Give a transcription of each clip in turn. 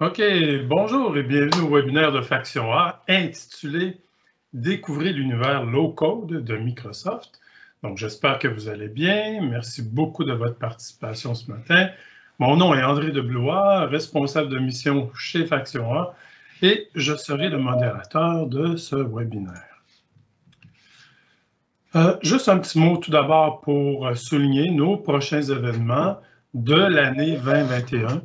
OK, bonjour et bienvenue au webinaire de Faction A intitulé « Découvrez l'univers low-code de Microsoft ». Donc, j'espère que vous allez bien. Merci beaucoup de votre participation ce matin. Mon nom est André de Blois, responsable de mission chez Faction A, et je serai le modérateur de ce webinaire. Juste un petit mot tout d'abord pour souligner nos prochains événements de l'année 2021.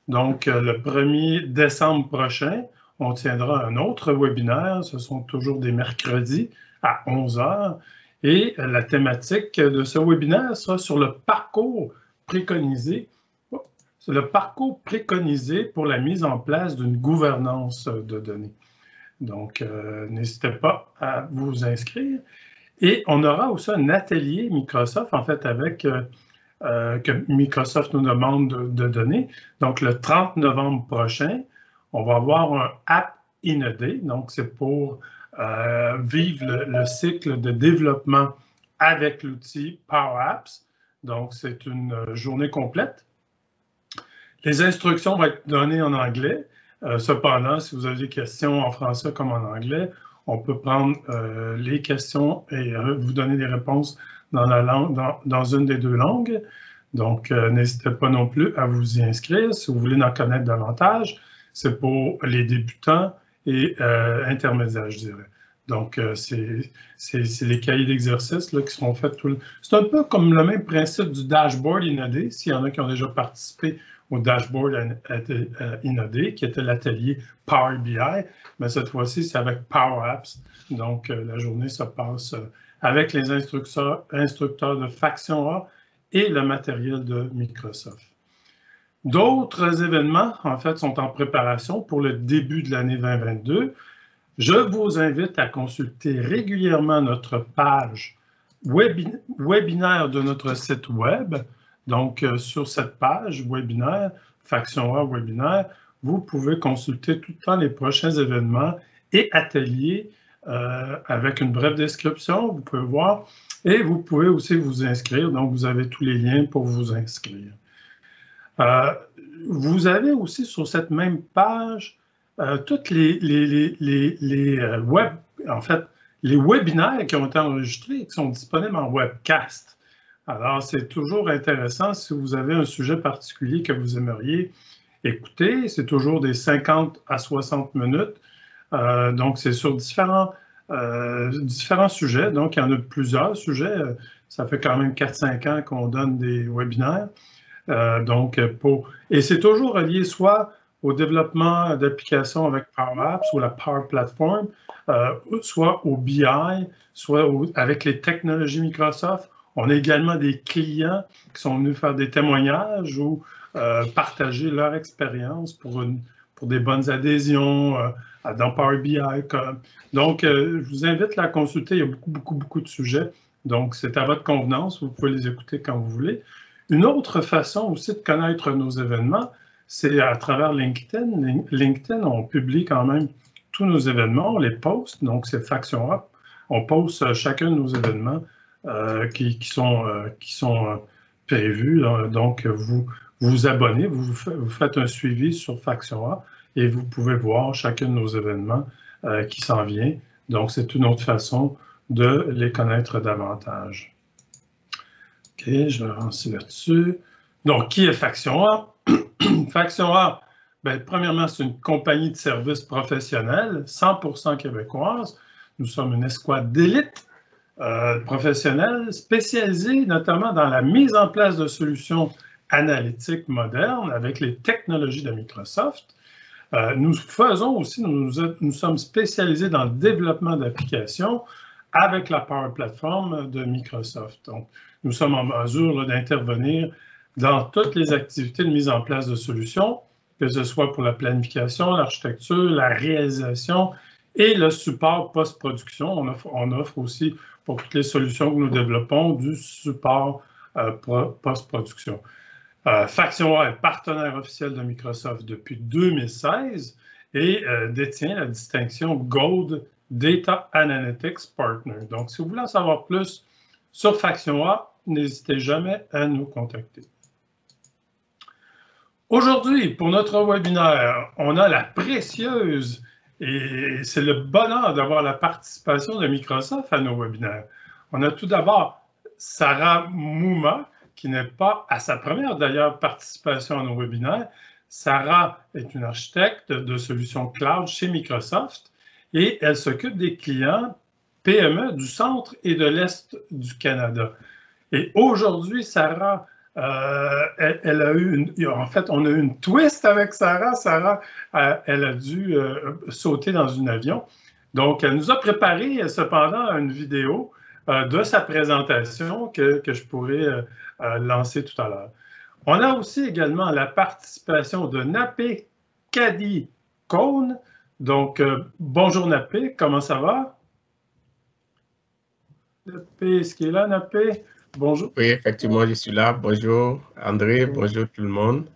Donc, le 1er décembre prochain, on tiendra un autre webinaire. Ce sont toujours des mercredis à 11 h. Et la thématique de ce webinaire sera sur le parcours préconisé. C'est le parcours préconisé pour la mise en place d'une gouvernance de données. Donc, n'hésitez pas à vous inscrire. Et on aura aussi un atelier Microsoft, en fait, avec que Microsoft nous demande de donner. Donc, le 30 novembre prochain, on va avoir un App in a Day. Donc, c'est pour vivre le cycle de développement avec l'outil Power Apps. Donc, c'est une journée complète. Les instructions vont être données en anglais. Cependant, si vous avez des questions en français comme en anglais, on peut prendre les questions et vous donner des réponses dans la langue, dans une des deux langues. Donc, n'hésitez pas non plus à vous y inscrire si vous voulez en connaître davantage. C'est pour les débutants et intermédiaires, je dirais. Donc, c'est les cahiers d'exercices qui seront faits tout le... C'est un peu comme le même principe du dashboard INAD, s'il y en a qui ont déjà participé au dashboard INAD, qui était l'atelier Power BI, mais cette fois-ci, c'est avec Power Apps. Donc, la journée se passe avec les instructeurs de Faction A et le matériel de Microsoft. D'autres événements, en fait, sont en préparation pour le début de l'année 2022. Je vous invite à consulter régulièrement notre page webinaire de notre site web. Donc, sur cette page webinaire, Faction A webinaire, vous pouvez consulter tout le temps les prochains événements et ateliers avec une brève description, vous pouvez voir. Et vous pouvez aussi vous inscrire. Donc, vous avez tous les liens pour vous inscrire. Vous avez aussi sur cette même page toutes les webinaires qui ont été enregistrés et qui sont disponibles en webcast. Alors, c'est toujours intéressant si vous avez un sujet particulier que vous aimeriez écouter. C'est toujours des 50 à 60 minutes. Donc, c'est sur différents sujets. Donc, il y en a plusieurs sujets. Ça fait quand même 4-5 ans qu'on donne des webinaires. Et c'est toujours relié soit au développement d'applications avec Power Apps ou la Power Platform, soit au BI, soit avec les technologies Microsoft. On a également des clients qui sont venus faire des témoignages ou partager leur expérience pour des bonnes adhésions dans Power BI. Donc, je vous invite à la consulter. Il y a beaucoup de sujets. Donc, c'est à votre convenance. Vous pouvez les écouter quand vous voulez. Une autre façon aussi de connaître nos événements, c'est à travers LinkedIn. LinkedIn, on publie quand même tous nos événements, on les poste. Donc, c'est Faction A. On poste chacun de nos événements qui sont prévus. Donc, vous vous abonnez, vous faites un suivi sur Faction A et vous pouvez voir chacun de nos événements qui s'en vient. Donc, c'est une autre façon de les connaître davantage. OK, je vais avancer là-dessus. Donc, qui est Faction A? Faction A, bien, premièrement, c'est une compagnie de services professionnels, 100% québécoise. Nous sommes une escouade d'élite professionnelle spécialisée notamment dans la mise en place de solutions analytiques modernes avec les technologies de Microsoft. Nous faisons aussi, nous sommes spécialisés dans le développement d'applications avec la Power Platform de Microsoft. Donc, nous sommes en mesure d'intervenir dans toutes les activités de mise en place de solutions, que ce soit pour la planification, l'architecture, la réalisation et le support post-production. On offre aussi pour toutes les solutions que nous développons du support post-production. Faction A est partenaire officiel de Microsoft depuis 2016 et détient la distinction Gold Data Analytics Partner. Donc, si vous voulez en savoir plus sur Faction A, n'hésitez jamais à nous contacter. Aujourd'hui, pour notre webinaire, on a la précieuse, et c'est le bonheur d'avoir la participation de Microsoft à nos webinaires. On a tout d'abord Sarah Mouma, qui n'est pas à sa première d'ailleurs participation à nos webinaires. Sarah est une architecte de solutions cloud chez Microsoft et elle s'occupe des clients PME du centre et de l'Est du Canada. Et aujourd'hui, Sarah, elle a eu en fait, on a eu une twist avec Sarah. Sarah, elle a dû sauter dans un avion. Donc, elle nous a préparé cependant une vidéo de sa présentation que je pourrais lancer tout à l'heure. On a aussi également la participation de Napé Kadi Kone. Donc, bonjour Napé, comment ça va? Napé, est-ce qu'il est là, Napé? Bonjour. Oui, effectivement, je suis là. Bonjour André, bonjour tout le monde.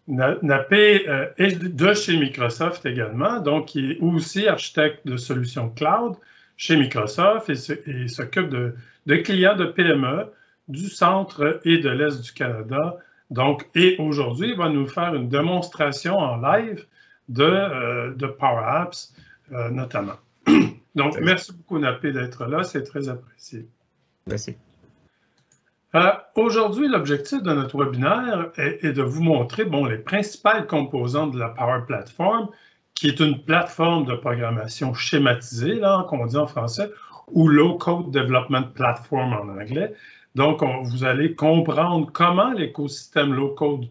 Napé est de chez Microsoft également, donc il est aussi architecte de solutions cloud chez Microsoft et s'occupe de clients de PME du centre et de l'Est du Canada. Donc, et aujourd'hui, il va nous faire une démonstration en live de Power Apps notamment. Donc, merci beaucoup Napé d'être là, c'est très apprécié. Merci. Aujourd'hui, l'objectif de notre webinaire est de vous montrer les principales composantes de la Power Platform, qui est une plateforme de programmation schématisée, là, qu'on dit en français, ou Low Code Development Platform en anglais. Donc, vous allez comprendre comment l'écosystème Low Code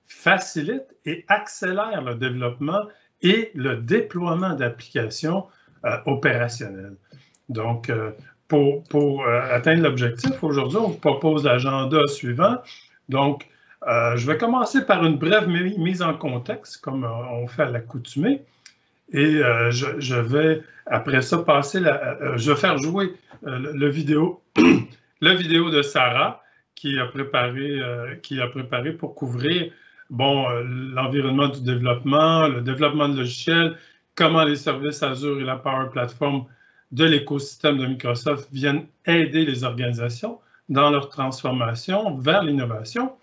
facilite et accélère le développement et le déploiement d'applications opérationnelles. Donc, pour atteindre l'objectif, aujourd'hui, on vous propose l'agenda suivant. Donc, je vais commencer par une brève mise en contexte, comme on fait à l'accoutumée. Et je vais, après ça, je vais faire jouer le vidéo de Sarah qui a préparé pour couvrir l'environnement du développement, le développement de logiciels, comment les services Azure et la Power Platform de l'écosystème de Microsoft viennent aider les organisations dans leur transformation vers l'innovation.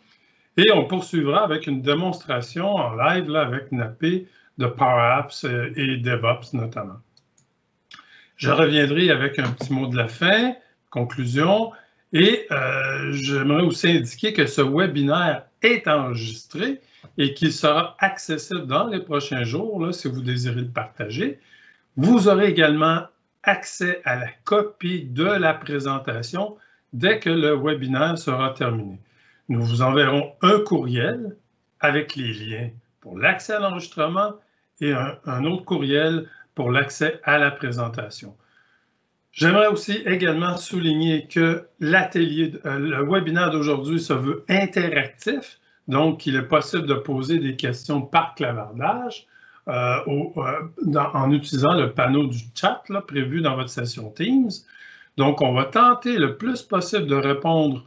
Et on poursuivra avec une démonstration en live là, avec Napé de Power Apps et DevOps notamment. Je reviendrai avec un petit mot de la fin, conclusion, et j'aimerais aussi indiquer que ce webinaire est enregistré et qu'il sera accessible dans les prochains jours là, si vous désirez le partager. Vous aurez également accès à la copie de la présentation dès que le webinaire sera terminé. Nous vous enverrons un courriel avec les liens pour l'accès à l'enregistrement et un autre courriel pour l'accès à la présentation. J'aimerais aussi également souligner que le webinaire d'aujourd'hui se veut interactif, donc il est possible de poser des questions par clavardage en utilisant le panneau du chat là, prévu dans votre session Teams. Donc, on va tenter le plus possible de répondre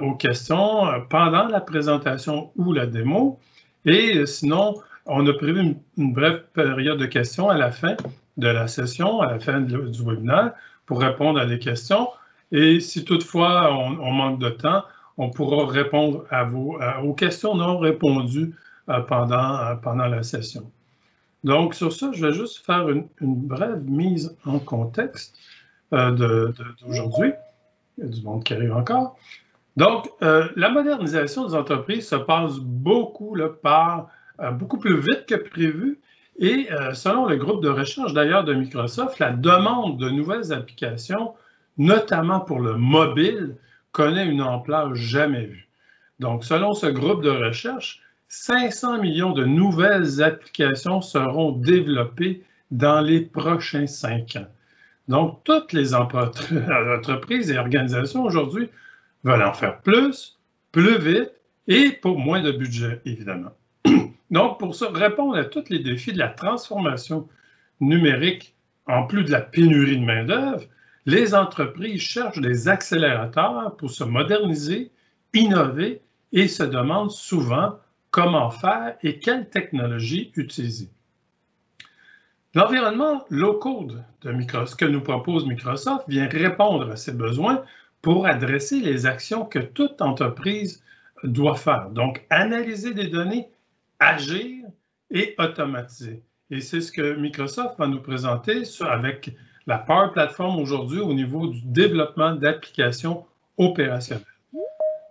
aux questions pendant la présentation ou la démo. Et sinon, on a prévu une brève période de questions à la fin de la session, à la fin du webinaire, pour répondre à des questions. Et si toutefois on manque de temps, on pourra répondre aux questions non répondues pendant la session. Donc, sur ça, je vais juste faire une brève mise en contexte d'aujourd'hui. Il y a du monde qui arrive encore. Donc, la modernisation des entreprises se passe beaucoup plus vite que prévu. Et selon le groupe de recherche d'ailleurs de Microsoft, la demande de nouvelles applications, notamment pour le mobile, connaît une ampleur jamais vue. Donc, selon ce groupe de recherche, 500 millions de nouvelles applications seront développées dans les prochains 5 ans. Donc, toutes les entreprises et organisations aujourd'hui veulent en faire plus vite et pour moins de budget, évidemment. Donc, pour ça, répondre à tous les défis de la transformation numérique, en plus de la pénurie de main-d'œuvre, les entreprises cherchent des accélérateurs pour se moderniser, innover et se demandent souvent comment faire et quelle technologie utiliser. L'environnement low-code que nous propose Microsoft vient répondre à ces besoins pour adresser les actions que toute entreprise doit faire. Donc, analyser des données, agir et automatiser. Et c'est ce que Microsoft va nous présenter avec la Power Platform aujourd'hui au niveau du développement d'applications opérationnelles.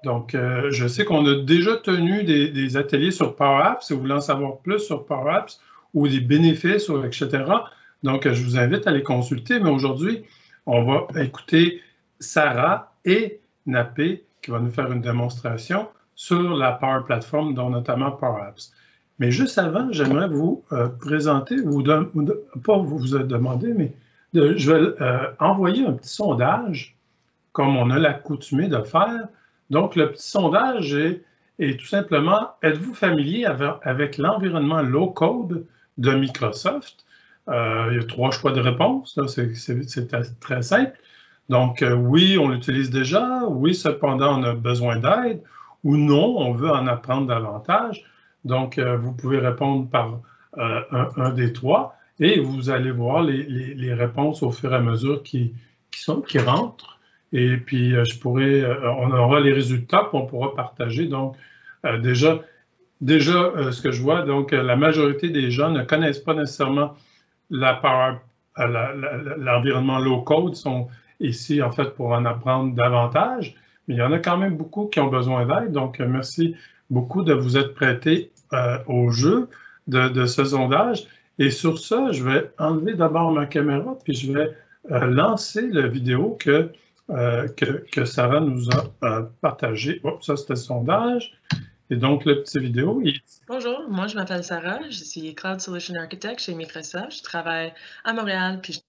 Donc, je sais qu'on a déjà tenu des ateliers sur Power Apps. Si vous voulez en savoir plus sur Power Apps ou des bénéfices, etc., donc je vous invite à les consulter. Mais aujourd'hui, on va écouter Sarah et Napé qui va nous faire une démonstration sur la Power Platform, dont notamment Power Apps. Mais juste avant, j'aimerais vous présenter, pas vous demander, mais je vais envoyer un petit sondage, comme on a l'accoutumé de faire. Donc, le petit sondage est tout simplement, êtes-vous familier avec l'environnement low-code de Microsoft? Il y a 3 choix de réponse, c'est très simple. Donc, oui, on l'utilise déjà, oui, cependant, on a besoin d'aide, ou non, on veut en apprendre davantage. Donc, vous pouvez répondre par un des 3 et vous allez voir les réponses au fur et à mesure qui rentrent. Et puis, on aura les résultats qu'on pourra partager. Donc, déjà, ce que je vois, donc, la majorité des gens ne connaissent pas nécessairement l'environnement low-code, sont ici, en fait, pour en apprendre davantage. Mais il y en a quand même beaucoup qui ont besoin d'aide. Donc, merci beaucoup de vous être prêtés au jeu de ce sondage. Et sur ça, je vais enlever d'abord ma caméra, puis je vais lancer la vidéo que Sarah nous a partagée. Ça, c'était le sondage. Et donc, le petit vidéo. Bonjour, moi je m'appelle Sarah, je suis Cloud Solution Architect chez Microsoft. Je travaille à Montréal, puis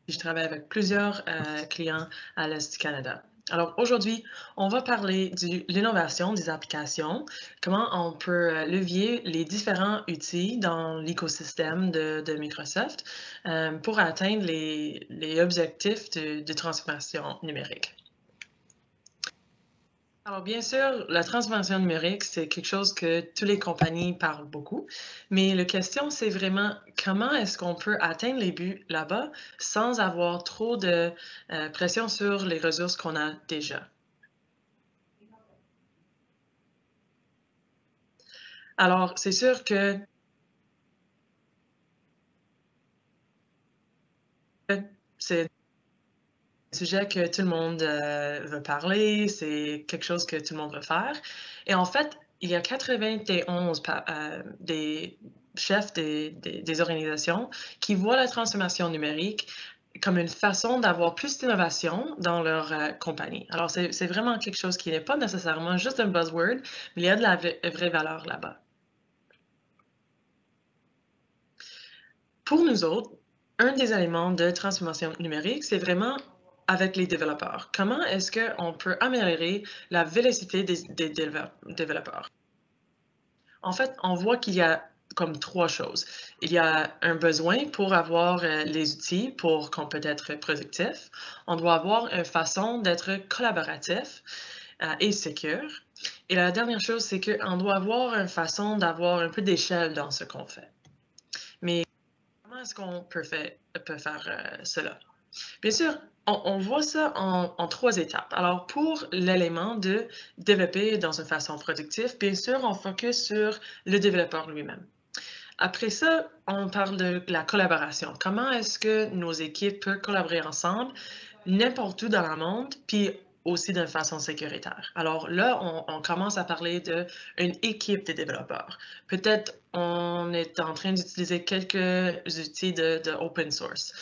je travaille avec plusieurs clients à l'Est du Canada. Alors aujourd'hui, on va parler de l'innovation des applications, comment on peut levier les différents outils dans l'écosystème de Microsoft pour atteindre les objectifs de transformation numérique. Alors, bien sûr, la transformation numérique, c'est quelque chose que toutes les compagnies parlent beaucoup, mais la question, c'est vraiment comment est-ce qu'on peut atteindre les buts là-bas sans avoir trop de pression sur les ressources qu'on a déjà. Alors, c'est sûr que c'est un sujet que tout le monde veut parler, c'est quelque chose que tout le monde veut faire. Et en fait, il y a 91 des chefs des organisations qui voient la transformation numérique comme une façon d'avoir plus d'innovation dans leur compagnie. Alors, c'est vraiment quelque chose qui n'est pas nécessairement juste un buzzword, mais il y a de la vraie valeur là-bas. Pour nous autres, un des éléments de transformation numérique, c'est vraiment avec les développeurs. Comment est-ce qu'on peut améliorer la vélocité des développeurs? En fait, on voit qu'il y a comme 3 choses. Il y a un besoin pour avoir les outils pour qu'on peut être productif. On doit avoir une façon d'être collaboratif et secure. Et la dernière chose, c'est qu'on doit avoir une façon d'avoir un peu d'échelle dans ce qu'on fait. Mais comment est-ce qu'on peut faire cela? Bien sûr, on voit ça en 3 étapes. Alors, pour l'élément de développer dans une façon productive, bien sûr, on focus sur le développeur lui-même. Après ça, on parle de la collaboration. Comment est-ce que nos équipes peuvent collaborer ensemble n'importe où dans le monde, puis aussi d'une façon sécuritaire. Alors là, on commence à parler d'une équipe de développeurs. Peut-être on est en train d'utiliser quelques outils de open source.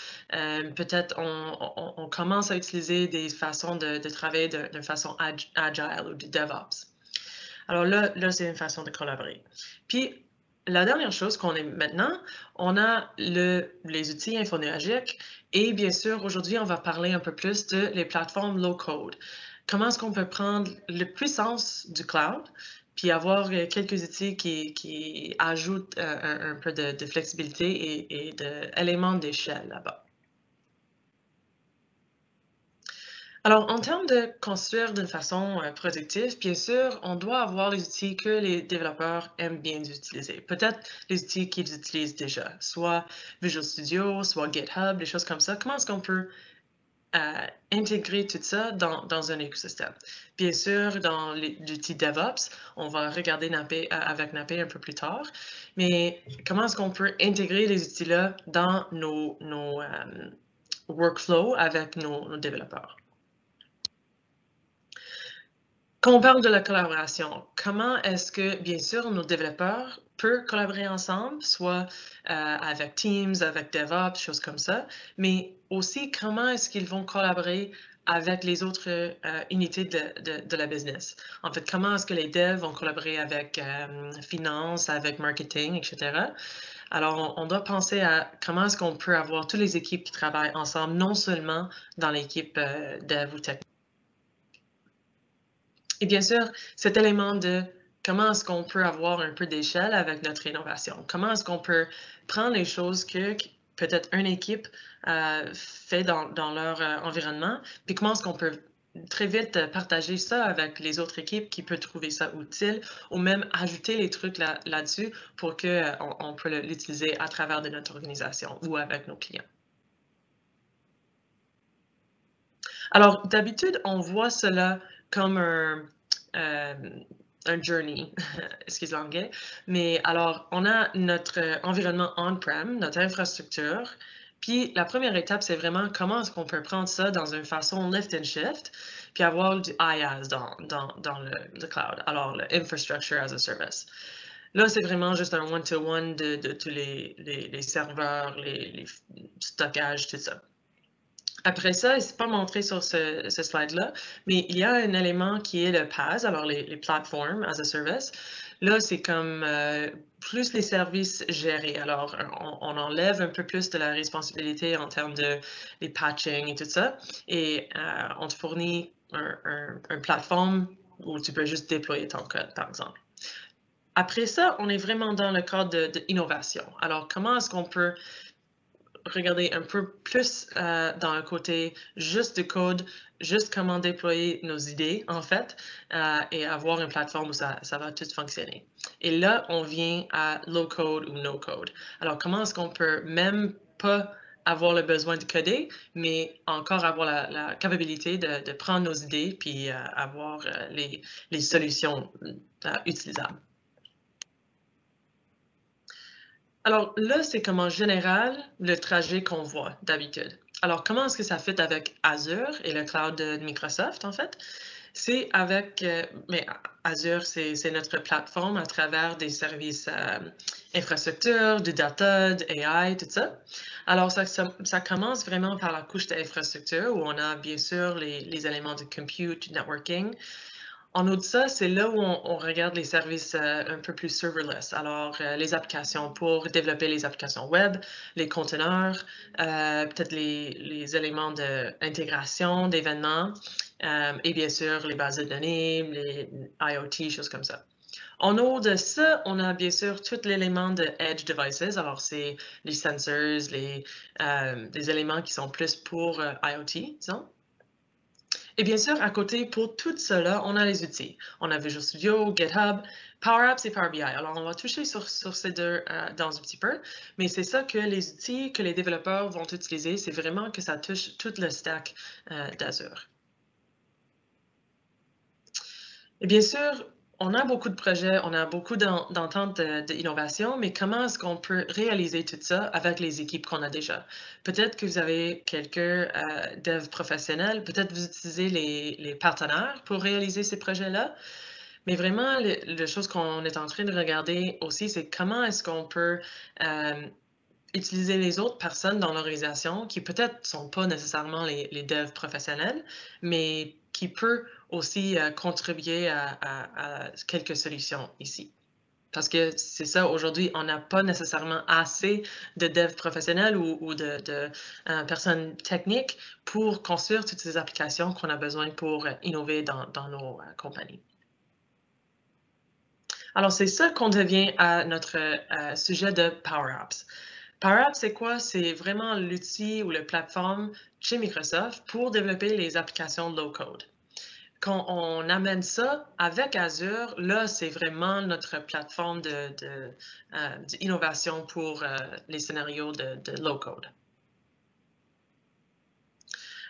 Peut-être on commence à utiliser des façons de travailler de façon agile ou de DevOps. Alors là c'est une façon de collaborer. Puis, la dernière chose qu'on est maintenant, on a les outils infonuagiques et bien sûr, aujourd'hui, on va parler un peu plus de les plateformes low-code. Comment est-ce qu'on peut prendre la puissance du cloud puis avoir quelques outils qui ajoutent un peu de flexibilité et d'éléments d'échelle là-bas. Alors, en termes de construire d'une façon productive, bien sûr, on doit avoir les outils que les développeurs aiment bien utiliser. Peut-être les outils qu'ils utilisent déjà, soit Visual Studio, soit GitHub, des choses comme ça. Comment est-ce qu'on peut intégrer tout ça dans un écosystème. Bien sûr, dans l'outil DevOps, on va regarder avec Napé un peu plus tard, mais comment est-ce qu'on peut intégrer les outils-là dans nos workflows avec nos développeurs? Quand on parle de la collaboration, comment est-ce que, bien sûr, nos développeurs peuvent collaborer ensemble, soit avec Teams, avec DevOps, choses comme ça, mais aussi comment est-ce qu'ils vont collaborer avec les autres unités de la business. En fait, comment est-ce que les devs vont collaborer avec finance, avec marketing, etc. Alors, on doit penser à comment est-ce qu'on peut avoir toutes les équipes qui travaillent ensemble, non seulement dans l'équipe dev ou technique. Et bien sûr, cet élément de comment est-ce qu'on peut avoir un peu d'échelle avec notre innovation? Comment est-ce qu'on peut prendre les choses que peut-être une équipe fait dans leur environnement, puis comment est-ce qu'on peut très vite partager ça avec les autres équipes qui peuvent trouver ça utile ou même ajouter les trucs là-dessus pour qu'on peut l'utiliser à travers de notre organisation ou avec nos clients. Alors, d'habitude, on voit cela comme un journey, excuse l'anglais, mais alors, on a notre environnement on-prem, notre infrastructure, puis la première étape, c'est vraiment comment est-ce qu'on peut prendre ça dans une façon lift and shift, puis avoir du IaaS dans le cloud, alors le Infrastructure as a Service. Là, c'est vraiment juste un one-to-one de tous les serveurs, les stockages, tout ça. Après ça, c'est pas montré sur ce slide-là, mais il y a un élément qui est le PaaS, alors les Platform as a Service. Là, c'est comme plus les services gérés. Alors, on enlève un peu plus de la responsabilité en termes de les patching et tout ça, et on te fournit un plateforme où tu peux juste déployer ton code, par exemple. Après ça, on est vraiment dans le cadre d'innovation. Alors, comment est-ce qu'on peut regarder un peu plus dans le côté juste du code, juste comment déployer nos idées, en fait, et avoir une plateforme où ça va tout fonctionner. Et là, on vient à low code ou no code. Alors, comment est-ce qu'on peut même pas avoir le besoin de coder, mais encore avoir la capacité de prendre nos idées puis avoir les solutions utilisables. Alors là, c'est comme en général le trajet qu'on voit d'habitude. Alors, comment est-ce que ça fit avec Azure et le cloud de Microsoft, en fait? C'est avec, mais Azure, c'est notre plateforme à travers des services infrastructure, du data, de AI, tout ça. Alors, ça commence vraiment par la couche d'infrastructure où on a bien sûr les éléments de compute, du networking. En haut de ça, c'est là où on regarde les services un peu plus serverless. Alors, les applications pour développer les applications web, les conteneurs, peut-être les éléments d'intégration, d'événements, et bien sûr, les bases de données, les IoT, choses comme ça. En haut de ça, on a bien sûr tout l'élément de Edge Devices. Alors, c'est les sensors, des éléments qui sont plus pour IoT, disons. Et bien sûr, à côté, pour tout cela, on a les outils. On a Visual Studio, GitHub, Power Apps et Power BI. Alors, on va toucher sur ces deux dans un petit peu, mais c'est ça que les outils que les développeurs vont utiliser, c'est vraiment que ça touche tout le stack d'Azure. Et bien sûr, on a beaucoup de projets, on a beaucoup d'ententes d'innovation, mais comment est-ce qu'on peut réaliser tout ça avec les équipes qu'on a déjà? Peut-être que vous avez quelques devs professionnels, peut-être vous utilisez les partenaires pour réaliser ces projets-là, mais vraiment, la chose qu'on est en train de regarder aussi, c'est comment est-ce qu'on peut utiliser les autres personnes dans l'organisation qui peut-être ne sont pas nécessairement les devs professionnels, mais qui peuvent aussi contribuer à quelques solutions ici. Parce que c'est ça, aujourd'hui, on n'a pas nécessairement assez de devs professionnels ou de personnes techniques pour construire toutes ces applications qu'on a besoin pour innover dans nos compagnies. Alors, c'est ça qu'on devient à notre sujet de Power Apps. Power Apps, c'est quoi? C'est vraiment l'outil ou la plateforme chez Microsoft pour développer les applications low-code. Quand on amène ça avec Azure, là, c'est vraiment notre plateforme d'innovation pour les scénarios de low-code.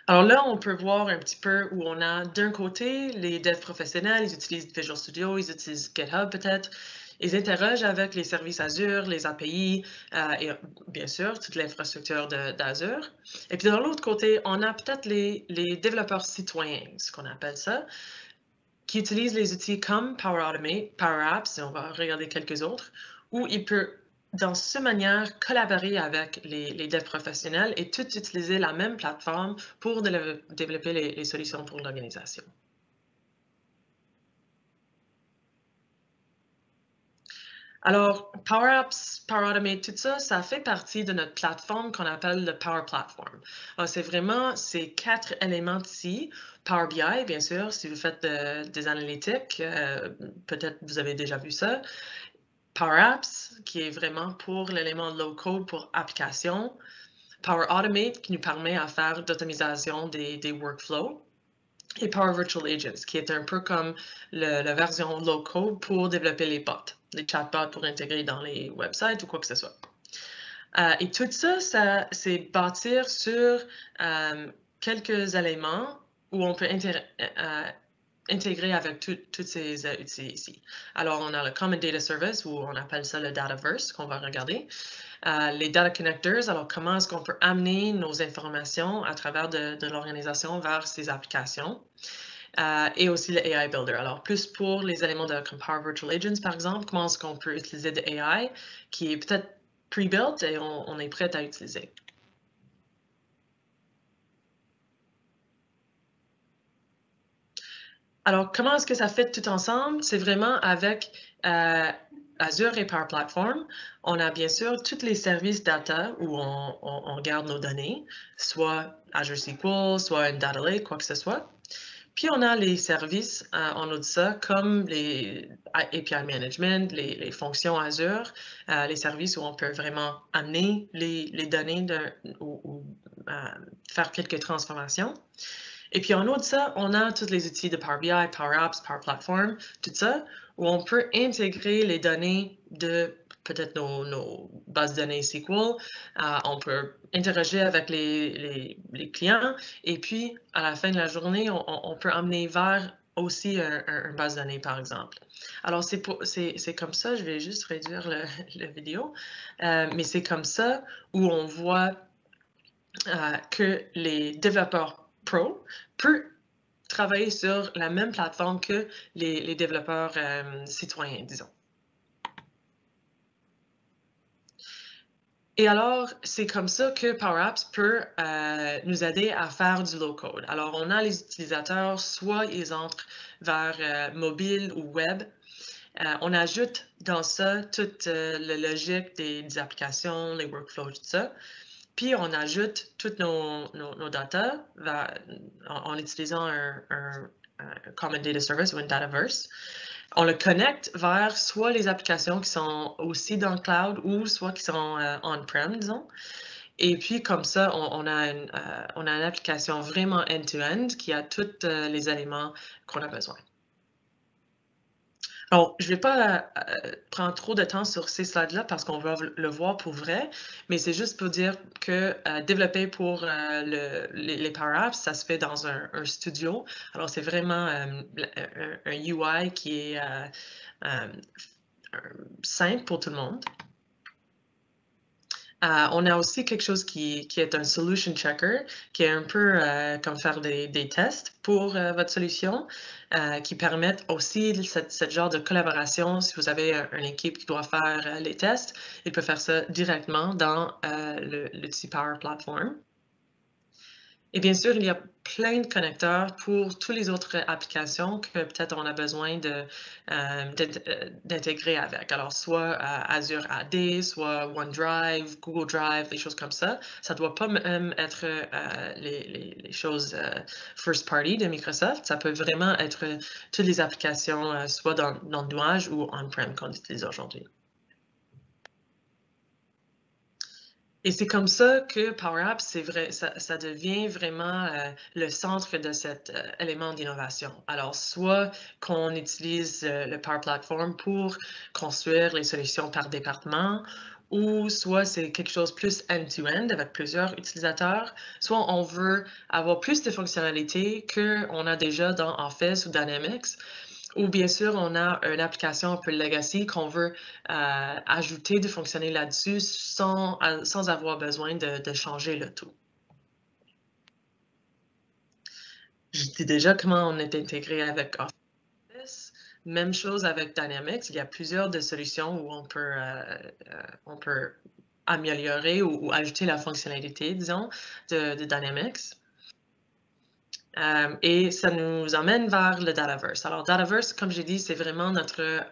Alors là, on peut voir un petit peu où on a d'un côté les devs professionnels, ils utilisent Visual Studio, ils utilisent GitHub peut-être, ils interrogent avec les services Azure, les API et bien sûr toute l'infrastructure d'Azure. Et puis de l'autre côté, on a peut-être les développeurs citoyens, ce qu'on appelle ça, qui utilisent les outils comme Power Automate, Power Apps, et on va regarder quelques autres, où ils peuvent dans cette manière, collaborer avec les devs professionnels et tout utiliser la même plateforme pour développer les solutions pour l'organisation. Alors, Power Apps, Power Automate, tout ça, ça fait partie de notre plateforme qu'on appelle le Power Platform. C'est vraiment ces 4 éléments ici. Power BI, bien sûr, si vous faites des analytiques, peut-être vous avez déjà vu ça. Power Apps, qui est vraiment pour l'élément low-code pour application. Power Automate, qui nous permet à faire d'automatisation des workflows. Et Power Virtual Agents, qui est un peu comme la version low-code pour développer les bots, les chatbots pour intégrer dans les websites ou quoi que ce soit. Et tout ça, c'est bâtir sur quelques éléments où on peut intégrer avec tous ces outils ici. Alors, on a le Common Data Service, où on appelle ça le Dataverse, qu'on va regarder. Les Data Connectors, alors comment est-ce qu'on peut amener nos informations à travers de l'organisation vers ces applications. Et aussi le AI Builder. Alors, plus pour les éléments comme Power Virtual Agents, par exemple, comment est-ce qu'on peut utiliser de AI qui est peut-être pre-built et on est prêt à utiliser. Alors, comment est-ce que ça fait tout ensemble? C'est vraiment avec Azure et Power Platform. On a bien sûr tous les services data où on garde nos données, soit Azure SQL, soit une Data Lake, quoi que ce soit. Puis on a les services en haut de ça, comme les API Management, les fonctions Azure, les services où on peut vraiment amener les données ou faire quelques transformations. Et puis en haut de ça, on a tous les outils de Power BI, Power Apps, Power Platform, tout ça, où on peut intégrer les données de peut-être nos bases de données SQL. On peut interagir avec les clients. Et puis, à la fin de la journée, on peut amener vers aussi une base de données, par exemple. Alors, c'est comme ça. Je vais juste réduire la vidéo. Mais c'est comme ça où on voit que les développeurs pro peuvent travailler sur la même plateforme que les développeurs citoyens, disons. Et alors, c'est comme ça que Power Apps peut nous aider à faire du low-code. Alors, on a les utilisateurs, soit ils entrent vers mobile ou web. On ajoute dans ça toute la logique des applications, les workflows, tout ça. Puis, on ajoute toutes nos data en utilisant un Common Data Service ou un Dataverse. On le connecte vers soit les applications qui sont aussi dans le cloud ou soit qui sont on-prem, disons. Et puis, comme ça, on a une application vraiment end-to-end qui a tous les éléments qu'on a besoin. Alors, je ne vais pas prendre trop de temps sur ces slides-là parce qu'on va le voir pour vrai, mais c'est juste pour dire que développer pour les Power Apps, ça se fait dans un studio. Alors, c'est vraiment un UI qui est simple pour tout le monde. On a aussi quelque chose qui est un solution checker, qui est un peu comme faire des tests pour votre solution, qui permettent aussi ce genre de collaboration. Si vous avez une équipe qui doit faire les tests, il peut faire ça directement dans l'outil Power Platform. Et bien sûr, il y a plein de connecteurs pour toutes les autres applications que peut-être on a besoin d'intégrer avec. Alors, soit Azure AD, soit OneDrive, Google Drive, des choses comme ça. Ça ne doit pas même être les choses first party de Microsoft. Ça peut vraiment être toutes les applications, soit dans le nuage ou on-prem qu'on utilise aujourd'hui. Et c'est comme ça que Power Apps, c'est vrai, ça devient vraiment le centre de cet élément d'innovation. Alors, soit qu'on utilise le Power Platform pour construire les solutions par département, ou soit c'est quelque chose plus end-to-end avec plusieurs utilisateurs, soit on veut avoir plus de fonctionnalités qu'on a déjà dans Office ou Dynamics, ou bien sûr, on a une application un peu legacy qu'on veut ajouter des fonctionnalités là-dessus sans avoir besoin de changer le tout. Je dis déjà comment on est intégré avec Office. Même chose avec Dynamics. Il y a plusieurs de solutions où on peut améliorer ou ajouter la fonctionnalité, disons, de Dynamics. Et ça nous emmène vers le Dataverse. Alors, Dataverse, comme j'ai dit, c'est vraiment notre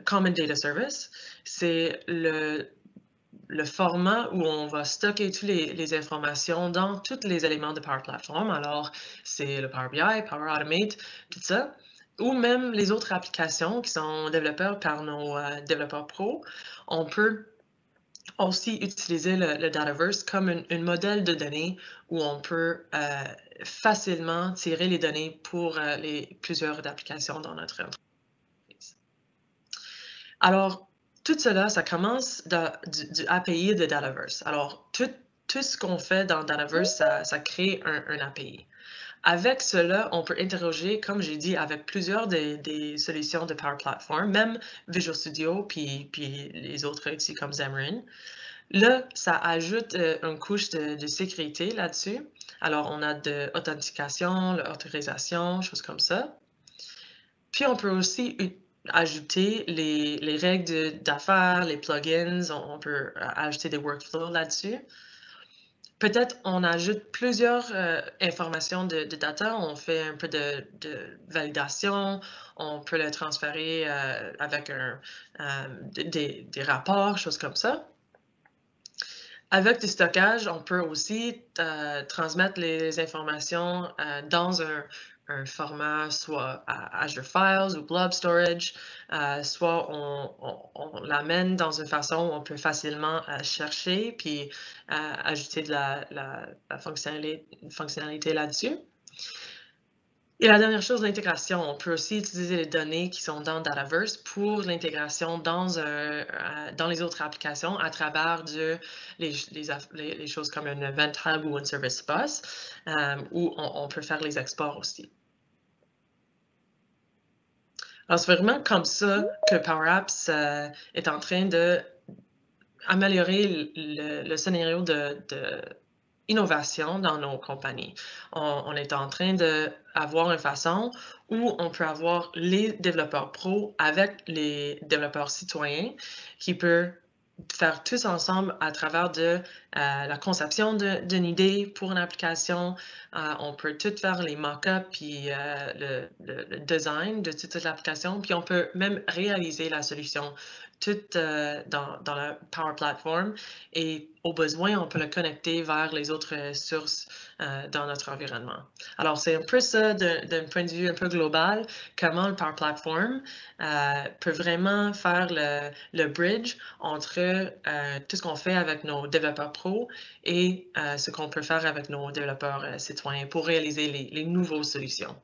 Common Data Service. C'est le format où on va stocker toutes les informations dans tous les éléments de Power Platform. Alors, c'est le Power BI, Power Automate, tout ça, ou même les autres applications qui sont développées par nos développeurs pro. On peut aussi utiliser le Dataverse comme un modèle de données où on peut facilement tirer les données pour plusieurs applications dans notre entreprise. Alors, tout cela, ça commence du API de Dataverse. Alors, tout ce qu'on fait dans Dataverse, ça crée un API. Avec cela, on peut interroger, comme j'ai dit, avec plusieurs des solutions de Power Platform, même Visual Studio, puis les autres outils comme Xamarin. Là, ça ajoute une couche de sécurité là-dessus. Alors, on a de l'authentification, l'autorisation, choses comme ça. Puis, on peut aussi ajouter les règles d'affaires, les plugins, on peut ajouter des workflows là-dessus. Peut-être on ajoute plusieurs informations de data, on fait un peu de validation, on peut le transférer avec des rapports, choses comme ça. Avec du stockage, on peut aussi transmettre les informations dans un format soit Azure Files ou Blob Storage, soit on l'amène dans une façon où on peut facilement chercher puis ajouter de la fonctionnalité là-dessus. Et la dernière chose, l'intégration. On peut aussi utiliser les données qui sont dans Dataverse pour l'intégration dans les autres applications à travers les choses comme un Event Hub ou un Service Bus, où on peut faire les exports aussi. Alors, c'est vraiment comme ça que Power Apps est en train d'améliorer le scénario d'innovation dans nos compagnies. On est en train d'avoir une façon où on peut avoir les développeurs pro avec les développeurs citoyens qui peuvent faire tous ensemble à travers la conception d'une idée pour une application. On peut tout faire les mock-ups puis le design de toute l'application, puis on peut même réaliser la solution toute dans la Power Platform et au besoin, on peut le connecter vers les autres sources dans notre environnement. Alors, c'est un peu ça d'un point de vue un peu global, comment le Power Platform peut vraiment faire le bridge entre tout ce qu'on fait avec nos développeurs pro et ce qu'on peut faire avec nos développeurs citoyens pour réaliser les nouvelles solutions.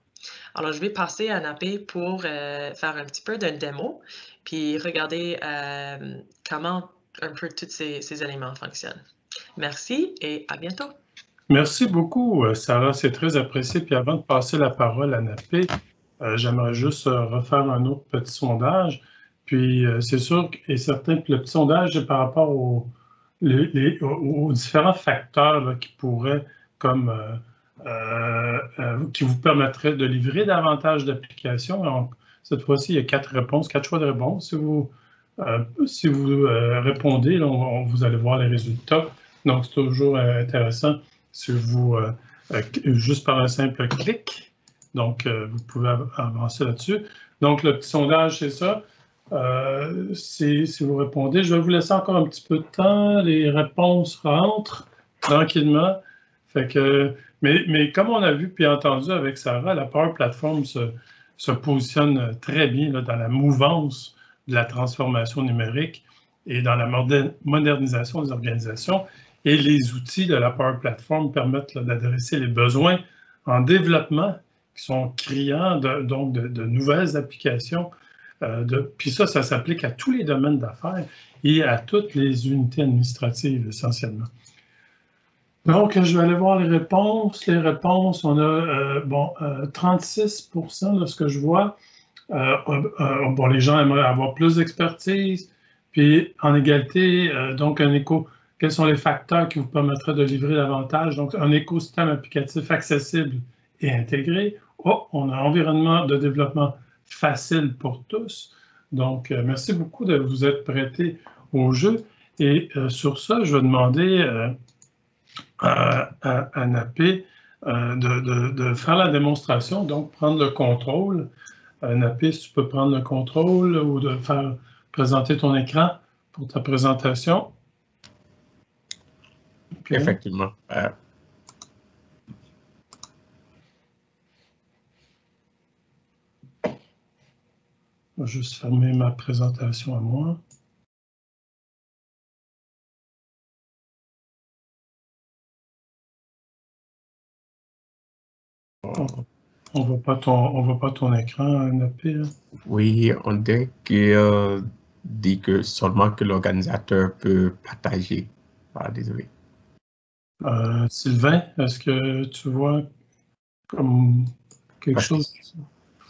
Alors, je vais passer à Napé pour faire un petit peu d'une démo, puis regarder comment un peu tous ces éléments fonctionnent. Merci et à bientôt. Merci beaucoup, Sarah. C'est très apprécié. Puis avant de passer la parole à Napé, j'aimerais juste refaire un autre petit sondage. Puis c'est sûr et certain que le petit sondage est par rapport aux différents facteurs là, qui pourraient, comme qui vous permettraient de livrer davantage d'applications. Donc, cette fois-ci, il y a 4 choix de réponse. Si vous répondez, là, vous allez voir les résultats. Donc, c'est toujours intéressant si vous, juste par un simple clic. Donc, vous pouvez avancer là-dessus. Donc, le petit sondage, c'est ça. Si vous répondez, je vais vous laisser encore un petit peu de temps. Les réponses rentrent tranquillement. Fait que, mais comme on a vu puis entendu avec Sarah, la Power Platform se positionne très bien là, dans la mouvance de la transformation numérique et dans la modernisation des organisations. Et les outils de la Power Platform permettent d'adresser les besoins en développement qui sont criants, donc de nouvelles applications Puis ça s'applique à tous les domaines d'affaires et à toutes les unités administratives, essentiellement. Donc, je vais aller voir les réponses. Les réponses, on a 36% de ce que je vois. Les gens aimeraient avoir plus d'expertise. Puis, en égalité, donc un éco. Quels sont les facteurs qui vous permettraient de livrer davantage? Donc, un écosystème applicatif accessible et intégré. On a un environnement de développement facile pour tous. Donc, merci beaucoup de vous être prêtés au jeu. Et sur ça, je vais demander à Napé de faire la démonstration, donc prendre le contrôle. Napé, si tu peux prendre le contrôle ou de faire présenter ton écran pour ta présentation. Okay. Effectivement. Je vais juste fermer ma présentation à moi. On voit pas ton écran, Napé. Oui, on dit que seulement que l'organisateur peut partager. Ah, désolé. Sylvain, est-ce que tu vois comme quelque chose?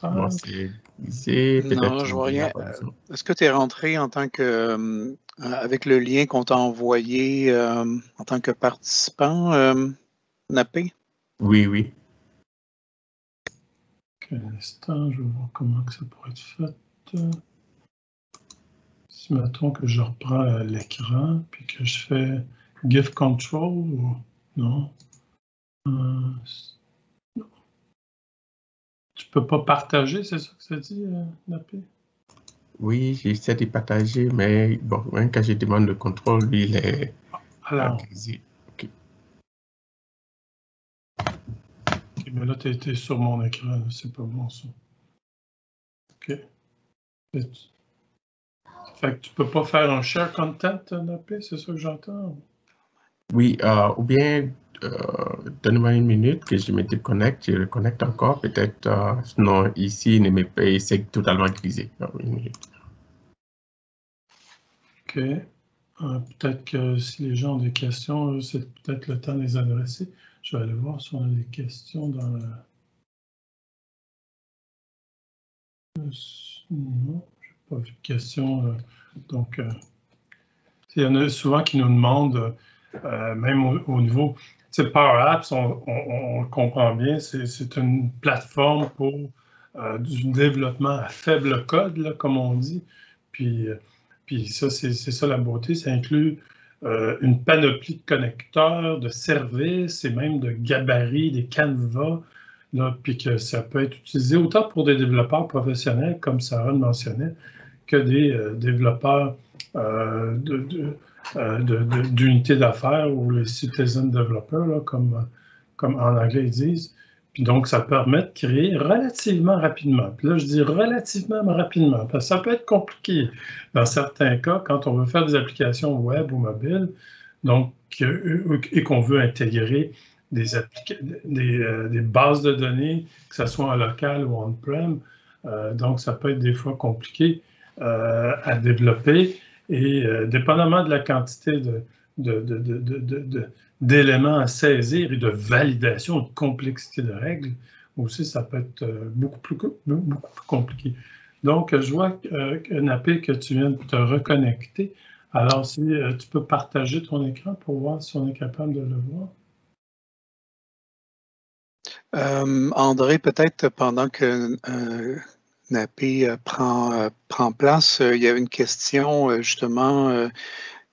Non, je vois rien. Est-ce que tu es rentré en tant que avec le lien qu'on t'a envoyé en tant que participant, Napé? Oui. Un instant, je vais voir comment que ça pourrait être fait. Si mettons que je reprends l'écran puis que je fais Give Control ou non. Non. Tu peux pas partager, c'est ça que ça dit, Napé? Oui, j'essaie de partager, mais bon, même quand je demande le contrôle, lui, il est accusé. OK, mais là, tu étais sur mon écran, c'est pas bon ça. OK. Fait que tu peux pas faire un share content, Napé, c'est ça que j'entends? Oui, ou bien donne-moi une minute que je me déconnecte, je reconnecte encore, peut-être, sinon ici, c'est totalement grisé. Une minute. OK. Peut-être que si les gens ont des questions, c'est peut-être le temps de les adresser. Je vais aller voir si on a des questions dans le... Non, je n'ai pas vu de questions. Donc, il y en a souvent qui nous demandent, même au niveau... Tu sais, Power Apps, on le comprend bien, c'est une plateforme pour du développement à faible code, là, comme on dit. Puis ça, c'est ça la beauté, ça inclut une panoplie de connecteurs, de services et même de gabarits, des canevas, là, puis que ça peut être utilisé autant pour des développeurs professionnels, comme Sarah le mentionnait, que des développeurs d'unités d'affaires ou les citizen developers, là, comme en anglais ils disent. Puis donc, ça permet de créer relativement rapidement. Puis là, je dis relativement rapidement, parce que ça peut être compliqué dans certains cas quand on veut faire des applications web ou mobiles, donc, et qu'on veut intégrer des bases de données, que ce soit en local ou on-prem. Donc, ça peut être des fois compliqué à développer. Et dépendamment de la quantité d'éléments à saisir et de validation, de complexité de règles, aussi, ça peut être beaucoup plus compliqué. Donc, je vois, Napé, que tu viens de te reconnecter. Alors, si tu peux partager ton écran pour voir si on est capable de le voir. André, peut-être pendant que Napé prend place, il y avait une question justement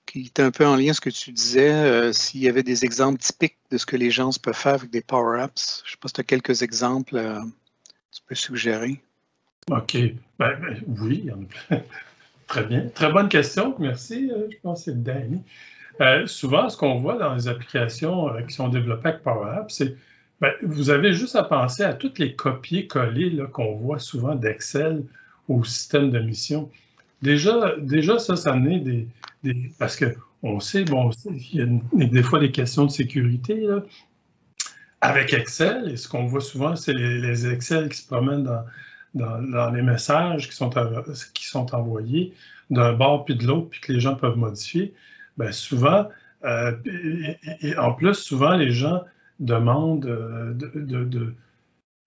qui était un peu en lien avec ce que tu disais, s'il y avait des exemples typiques de ce que les gens peuvent faire avec des Power Apps. Je ne sais pas si tu as quelques exemples tu peux suggérer. OK. Oui, il y en a plein. Très bien. Très bonne question. Merci. Je pense que c'est Danny. Souvent, ce qu'on voit dans les applications qui sont développées avec Power Apps, c'est vous avez juste à penser à toutes les copier-coller qu'on voit souvent d'Excel au système de mission. Déjà ça naît parce qu'on sait, il y a des fois des questions de sécurité là, avec Excel, et ce qu'on voit souvent, c'est les Excel qui se promènent dans les messages qui sont envoyés d'un bord puis de l'autre, puis que les gens peuvent modifier, bien souvent, et en plus, souvent, les gens demandent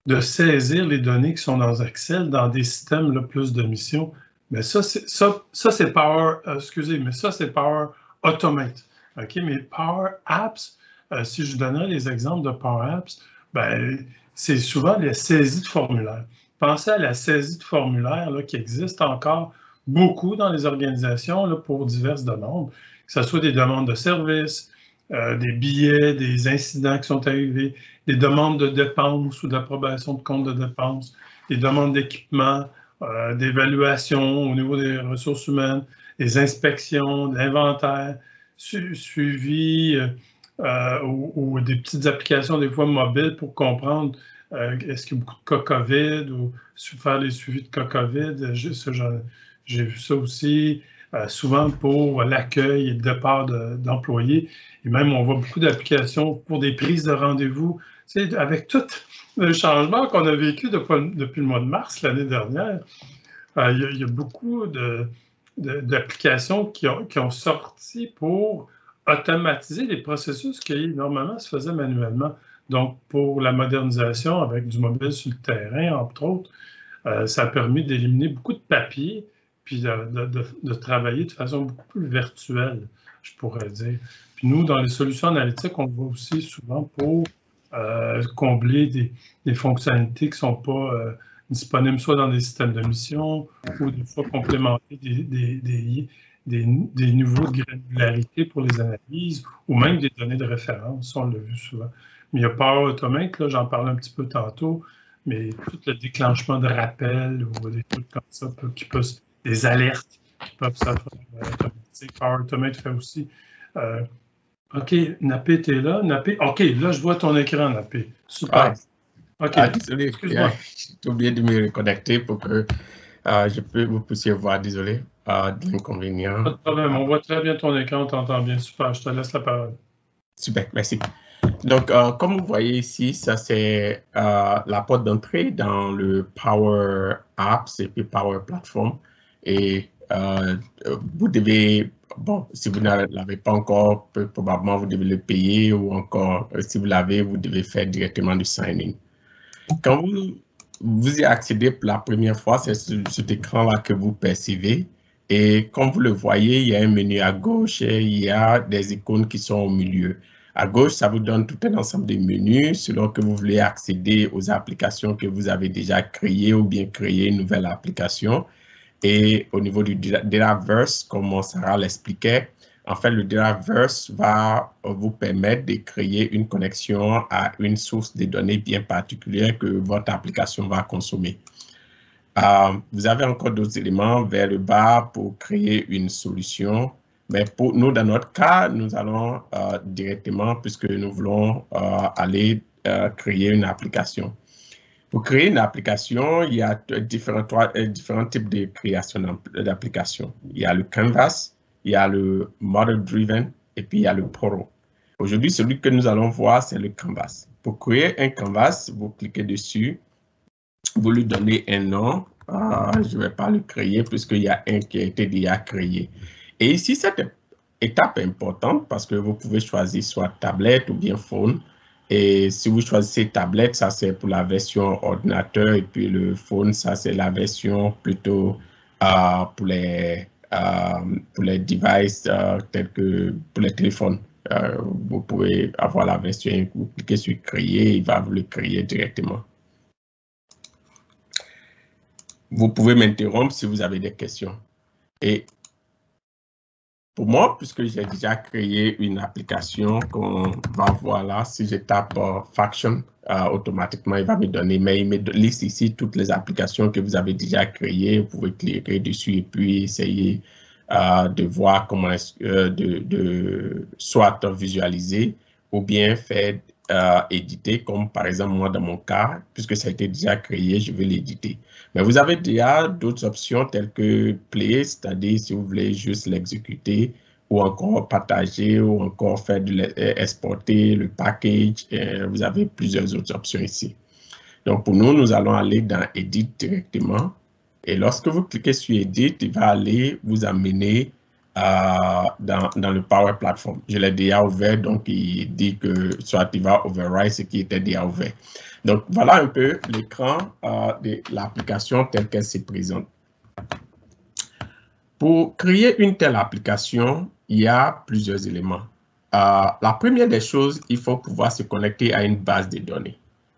de saisir les données qui sont dans Excel, dans des systèmes là, plus de mission. Mais ça, c'est Power, mais ça, c'est Power Automate. OK? Mais Power Apps, si je donnais les exemples de Power Apps, ben, c'est souvent les saisies de formulaires. Pensez à la saisie de formulaires là, qui existe encore beaucoup dans les organisations là, pour diverses demandes, que ce soit des demandes de services, des billets, des incidents qui sont arrivés, des demandes de dépenses ou d'approbation de compte de dépenses, des demandes d'équipement, d'évaluation au niveau des ressources humaines, des inspections, de l'inventaire, suivi ou des petites applications des fois mobiles pour comprendre est-ce qu'il y a beaucoup de cas COVID ou faire les suivis de cas COVID. J'ai vu ça aussi souvent pour l'accueil et le départ d'employés. Et même, on voit beaucoup d'applications pour des prises de rendez-vous. Tu sais, avec tout le changement qu'on a vécu depuis le mois de mars l'année dernière, il y a beaucoup d'applications qui ont sorti pour automatiser les processus qui, normalement, se faisaient manuellement. Donc, pour la modernisation avec du mobile sur le terrain, entre autres, ça a permis d'éliminer beaucoup de papier puis de travailler de façon beaucoup plus virtuelle, je pourrais dire. Puis nous, dans les solutions analytiques, on le voit aussi souvent pour combler des fonctionnalités qui ne sont pas disponibles soit dans des systèmes de mission ou des fois complémenter des niveaux de granularité pour les analyses ou même des données de référence, on l'a vu souvent. Mais il y a Power Automate, là, j'en parlais un petit peu tantôt, mais tout le déclenchement de rappels ou des trucs comme ça, des alertes qui peuvent se faire automatique. Power Automate fait aussi. OK, Napé, tu es là? Napé, OK, là, je vois ton écran, Napé. Super. OK. Désolé, excuse-moi. J'ai oublié de me reconnecter pour que vous puissiez voir, désolé, de l'inconvénient. Pas de problème, on voit très bien ton écran, on t'entend bien. Super, je te laisse la parole. Super, merci. Donc, comme vous voyez ici, ça c'est la porte d'entrée dans le Power Apps et puis Power Platform. Et vous devez, bon, si vous ne l'avez pas encore, probablement vous devez le payer ou encore, si vous l'avez, vous devez faire directement du sign-in. Quand vous y accédez pour la première fois, c'est cet écran-là que vous percevez. Et comme vous le voyez, il y a un menu à gauche et il y a des icônes qui sont au milieu. À gauche, ça vous donne tout un ensemble de menus selon que vous voulez accéder aux applications que vous avez déjà créées ou bien créer une nouvelle application. Et au niveau du Dataverse, comme Sarah l'expliquait, en fait, le Dataverse va vous permettre de créer une connexion à une source de données bien particulière que votre application va consommer. Vous avez encore d'autres éléments vers le bas pour créer une solution. Mais pour nous, dans notre cas, nous allons directement, puisque nous voulons aller créer une application. Pour créer une application, il y a différents types de création d'applications. Il y a le Canvas, il y a le Model Driven et puis il y a le Portal. Aujourd'hui, celui que nous allons voir, c'est le Canvas. Pour créer un Canvas, vous cliquez dessus, vous lui donnez un nom. Je ne vais pas le créer puisqu'il y a un qui a été déjà créé. Et ici, cette étape est importante parce que vous pouvez choisir soit tablette ou bien phone. Et si vous choisissez tablette, ça c'est pour la version ordinateur et puis le phone, ça c'est la version plutôt pour les devices tels que pour les téléphones. Vous pouvez avoir la version, vous cliquez sur créer, il va vous le créer directement. Vous pouvez m'interrompre si vous avez des questions. Et pour moi, puisque j'ai déjà créé une application qu'on va voir là, si je tape Faction, automatiquement, il va me donner, mais il me liste ici toutes les applications que vous avez déjà créées. Vous pouvez cliquer dessus et puis essayer de voir comment soit visualiser ou bien faire éditer, comme par exemple moi dans mon cas, puisque ça a été déjà créé, je vais l'éditer. Mais vous avez déjà d'autres options telles que Play, c'est-à-dire si vous voulez juste l'exécuter ou encore partager ou encore faire exporter le package. Vous avez plusieurs autres options ici. Donc, pour nous, nous allons aller dans Edit directement. Et lorsque vous cliquez sur Edit, il va aller vous amener dans le Power Platform. Je l'ai déjà ouvert, donc il dit que soit il va override ce qui était déjà ouvert. Donc, voilà un peu l'écran de l'application telle qu'elle se présente. Pour créer une telle application, il y a plusieurs éléments. La première des choses, il faut pouvoir se connecter à une base de données.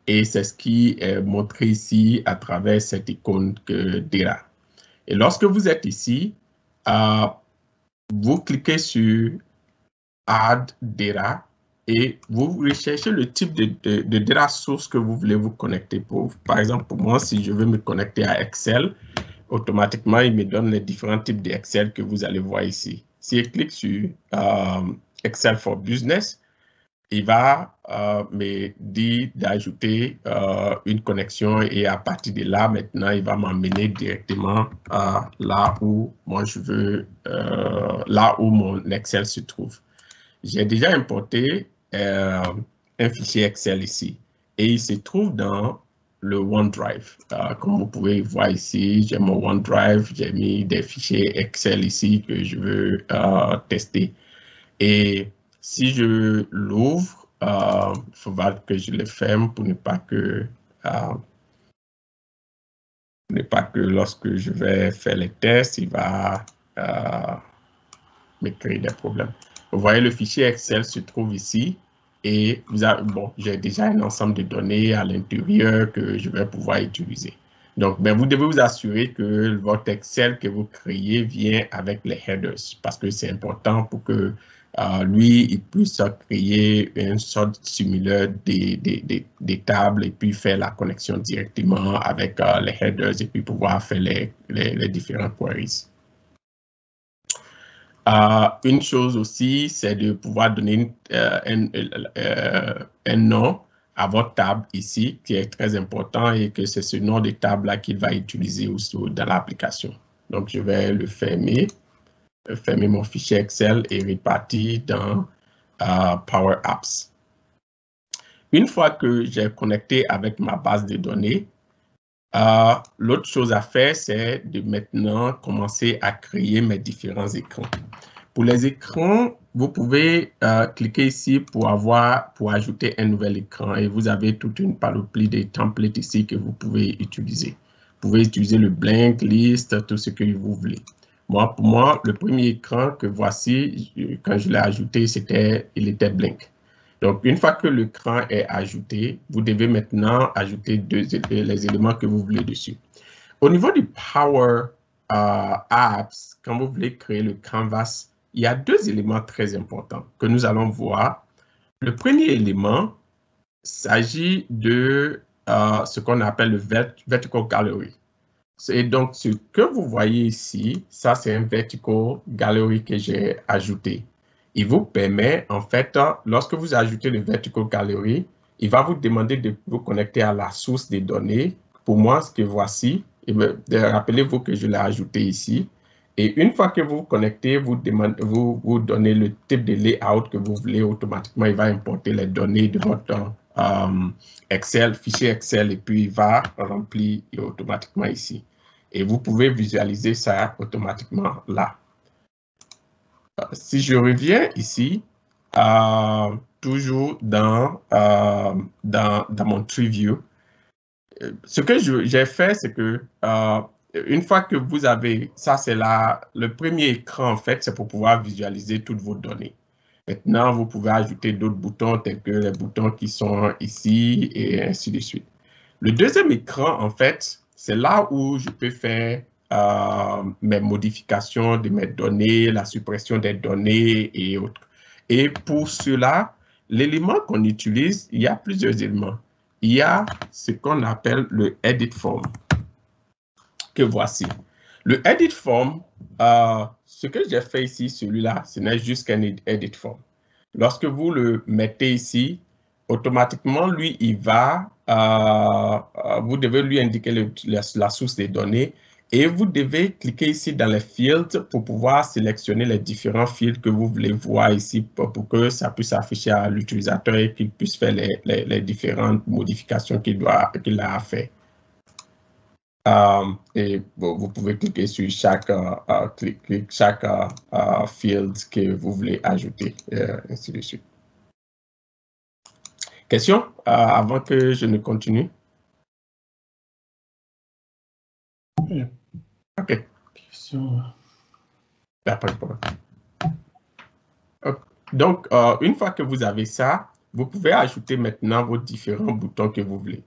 Et c'est ce qui est montré ici à travers cette icône DERA. Et lorsque vous êtes ici, vous cliquez sur Add DERA et vous recherchez le type de DERA source que vous voulez vous connecter. Par exemple, pour moi, si je veux me connecter à Excel, automatiquement, il me donne les différents types d'Excel que vous allez voir ici. Si je clique sur Excel for Business, il va me dire d'ajouter une connexion et à partir de là, maintenant, il va m'emmener directement là où moi je veux, là où mon Excel se trouve. J'ai déjà importé un fichier Excel ici et il se trouve dans le OneDrive. Comme vous pouvez voir ici, j'ai mon OneDrive, j'ai mis des fichiers Excel ici que je veux tester. Et si je l'ouvre, il faudra que je le ferme pour ne pas que lorsque je vais faire les tests, il va me créer des problèmes. Vous voyez, le fichier Excel se trouve ici et j'ai déjà un ensemble de données à l'intérieur que je vais pouvoir utiliser. Donc, vous devez vous assurer que votre Excel que vous créez vient avec les headers parce que c'est important pour que lui, il puisse créer une sorte de simulateur des tables et puis faire la connexion directement avec les headers et puis pouvoir faire les différents queries. Une chose aussi, c'est de pouvoir donner un nom à votre table ici, qui est très important et que c'est ce nom de table-là qu'il va utiliser aussi dans l'application. Donc, je vais le fermer mon fichier Excel et repartir dans Power Apps. Une fois que j'ai connecté avec ma base de données, l'autre chose à faire, c'est de maintenant commencer à créer mes différents écrans. Pour les écrans, vous pouvez cliquer ici pour ajouter un nouvel écran et vous avez toute une panoplie de templates ici que vous pouvez utiliser. Vous pouvez utiliser le blank, list, tout ce que vous voulez. Pour moi, le premier écran que voici, quand je l'ai ajouté, il était blank. Donc, une fois que l'écran est ajouté, vous devez maintenant ajouter les éléments que vous voulez dessus. Au niveau du Power Apps, quand vous voulez créer le canvas, il y a deux éléments très importants que nous allons voir. Le premier élément s'agit de ce qu'on appelle le Vertical Gallery. Et donc, ce que vous voyez ici, ça, c'est un Vertical Gallery que j'ai ajouté. Il vous permet, en fait, lorsque vous ajoutez le Vertical Gallery, il va vous demander de vous connecter à la source des données. Pour moi, ce que voici, rappelez-vous que je l'ai ajouté ici. Et une fois que vous vous connectez, vous donnez le type de layout que vous voulez, automatiquement, il va importer les données de votre Excel, fichier Excel, et puis il va remplir automatiquement ici. Et vous pouvez visualiser ça automatiquement là. Si je reviens ici, toujours dans mon TreeView, ce que j'ai fait, c'est que une fois que vous avez, ça c'est le premier écran en fait, c'est pour pouvoir visualiser toutes vos données. Maintenant, vous pouvez ajouter d'autres boutons tels que les boutons qui sont ici et ainsi de suite. Le deuxième écran, en fait, c'est là où je peux faire mes modifications de mes données, la suppression des données et autres. Et pour cela, l'élément qu'on utilise, il y a plusieurs éléments. Il y a ce qu'on appelle le Edit Form, que voici. Le Edit Form, ce que j'ai fait ici, celui-là, ce n'est juste qu'un Edit Form. Lorsque vous le mettez ici, automatiquement, lui, il va, vous devez lui indiquer la source des données Et vous devez cliquer ici dans les fields pour pouvoir sélectionner les différents fields que vous voulez voir ici pour que ça puisse afficher à l'utilisateur et qu'il puisse faire les différentes modifications qu'il a à faire. Et bon, vous pouvez cliquer sur chaque field que vous voulez ajouter, ainsi de suite. Question avant que je ne continue? Oui. OK. Question. Pas de problème. Donc, une fois que vous avez ça, vous pouvez ajouter maintenant vos différents boutons que vous voulez.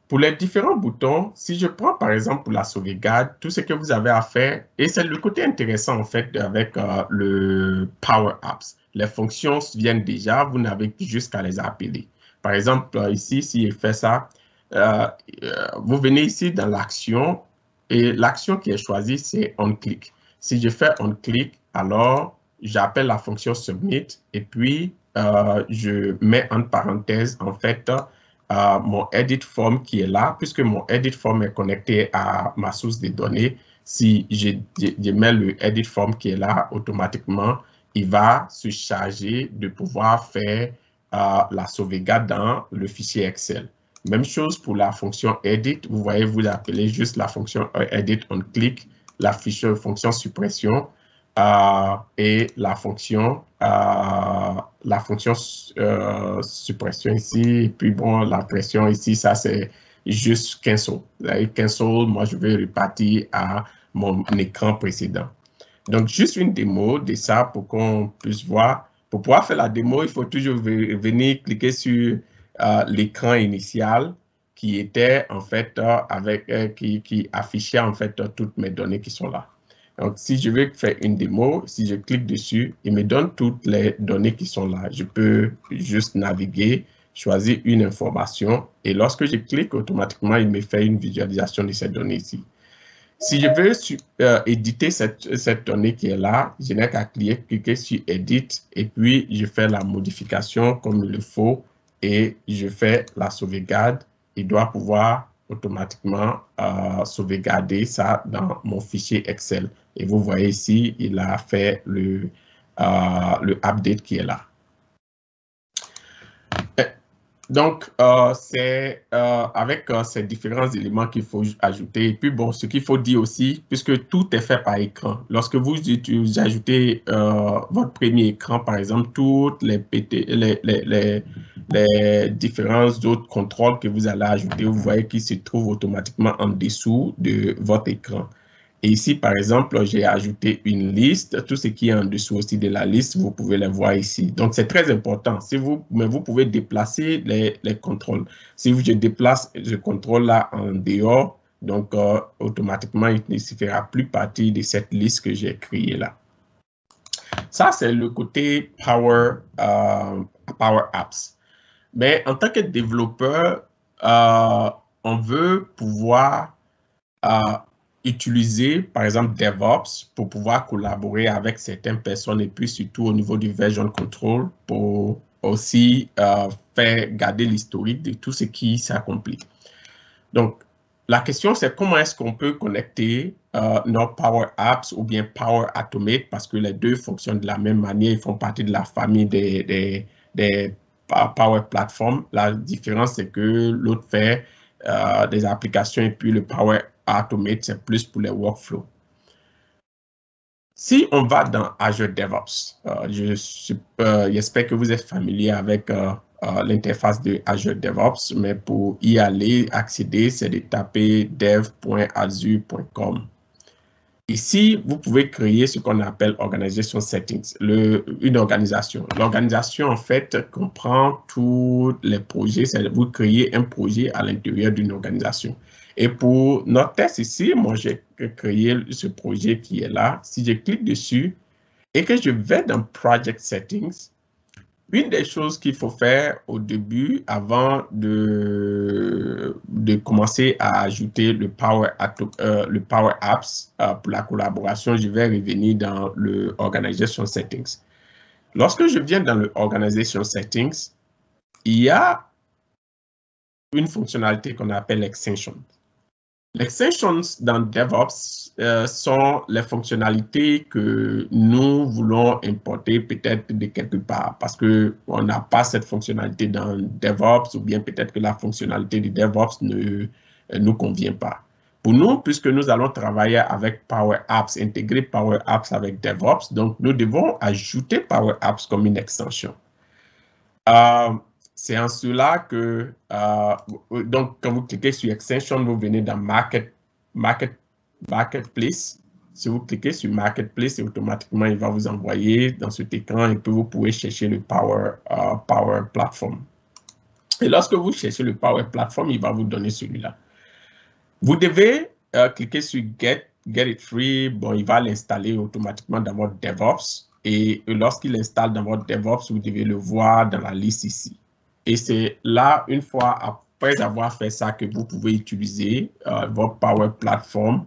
Pour les différents boutons, si je prends par exemple pour la sauvegarde, tout ce que vous avez à faire, et c'est le côté intéressant en fait avec le Power Apps. Les fonctions viennent déjà, vous n'avez juste qu'à les appeler. Par exemple, ici, si je fais ça, vous venez ici dans l'action, et l'action qui est choisie, c'est onClick. Si je fais onClick, alors j'appelle la fonction submit, et puis je mets en parenthèse en fait mon edit form qui est là, puisque mon edit form est connecté à ma source de données. Si je mets le edit form qui est là, automatiquement, il va se charger de pouvoir faire la sauvegarde dans le fichier Excel. Même chose pour la fonction edit. Vous voyez, vous appelez juste la fonction edit on click, la fonction suppression et la fonction suppression ici. Et puis bon, la pression ici, ça c'est juste cancel. Cancel, moi je vais repartir à mon écran précédent. Donc juste une démo de ça pour qu'on puisse voir. Pour pouvoir faire la démo, il faut toujours venir cliquer sur l'écran initial qui était en fait qui affichait en fait toutes mes données qui sont là. Donc si je veux faire une démo, si je clique dessus, il me donne toutes les données qui sont là. Je peux juste naviguer, choisir une information et lorsque je clique, automatiquement, il me fait une visualisation de cette donnée ici. Si je veux éditer cette donnée qui est là, je n'ai qu'à cliquer sur Edit et puis je fais la modification comme il le faut et je fais la sauvegarde. Il doit pouvoir automatiquement sauvegarder ça dans mon fichier Excel. Et vous voyez ici, il a fait le update qui est là. Donc, c'est avec ces différents éléments qu'il faut ajouter. Et puis, bon, ce qu'il faut dire aussi, puisque tout est fait par écran. Lorsque vous ajoutez votre premier écran, par exemple, toutes les différents autres contrôles que vous allez ajouter, vous voyez qu'ils se trouvent automatiquement en dessous de votre écran. Et ici, par exemple, j'ai ajouté une liste. Tout ce qui est en dessous aussi de la liste, vous pouvez le voir ici. Donc, c'est très important. Mais vous pouvez déplacer les contrôles. Si je déplace ce contrôle-là en dehors, donc automatiquement, il ne se fera plus partie de cette liste que j'ai créée là. Ça, c'est le côté Power Apps. Mais en tant que développeur, on veut pouvoir utiliser, par exemple, DevOps pour pouvoir collaborer avec certaines personnes et puis surtout au niveau du version control pour aussi faire garder l'historique de tout ce qui s'accomplit. Donc, la question, c'est comment est-ce qu'on peut connecter nos Power Apps ou bien Power Automate parce que les deux fonctionnent de la même manière, ils font partie de la famille des Power Platform. La différence, c'est que l'autre fait des applications et puis le Power Automate, c'est plus pour les workflows. Si on va dans Azure DevOps, j'espère que vous êtes familier avec l'interface de Azure DevOps, mais pour y aller, accéder, c'est de taper dev.azure.com. Ici, vous pouvez créer ce qu'on appelle Organization Settings, une organisation. L'organisation, en fait, comprend tous les projets. Vous créez un projet à l'intérieur d'une organisation. Et pour notre test ici, moi, j'ai créé ce projet qui est là. Si je clique dessus et que je vais dans Project Settings, une des choses qu'il faut faire au début, avant de commencer à ajouter le Power Apps pour la collaboration, je vais revenir dans le Organization Settings. Lorsque je viens dans le Organization Settings, il y a une fonctionnalité qu'on appelle Extension. Les extensions dans DevOps sont les fonctionnalités que nous voulons importer peut-être de quelque part parce qu'on n'a pas cette fonctionnalité dans DevOps ou bien peut-être que la fonctionnalité de DevOps ne nous convient pas. Pour nous, puisque nous allons travailler avec Power Apps, intégrer Power Apps avec DevOps, donc nous devons ajouter Power Apps comme une extension. C'est en cela que, donc, quand vous cliquez sur Extension, vous venez dans Marketplace. Si vous cliquez sur Marketplace, automatiquement, il va vous envoyer dans cet écran et puis vous pouvez chercher le Power Platform. Et lorsque vous cherchez le Power Platform, il va vous donner celui-là. Vous devez cliquer sur Get It Free. Bon, il va l'installer automatiquement dans votre DevOps. Et lorsqu'il installe dans votre DevOps, vous devez le voir dans la liste ici. Et c'est là, une fois après avoir fait ça, que vous pouvez utiliser votre Power Platform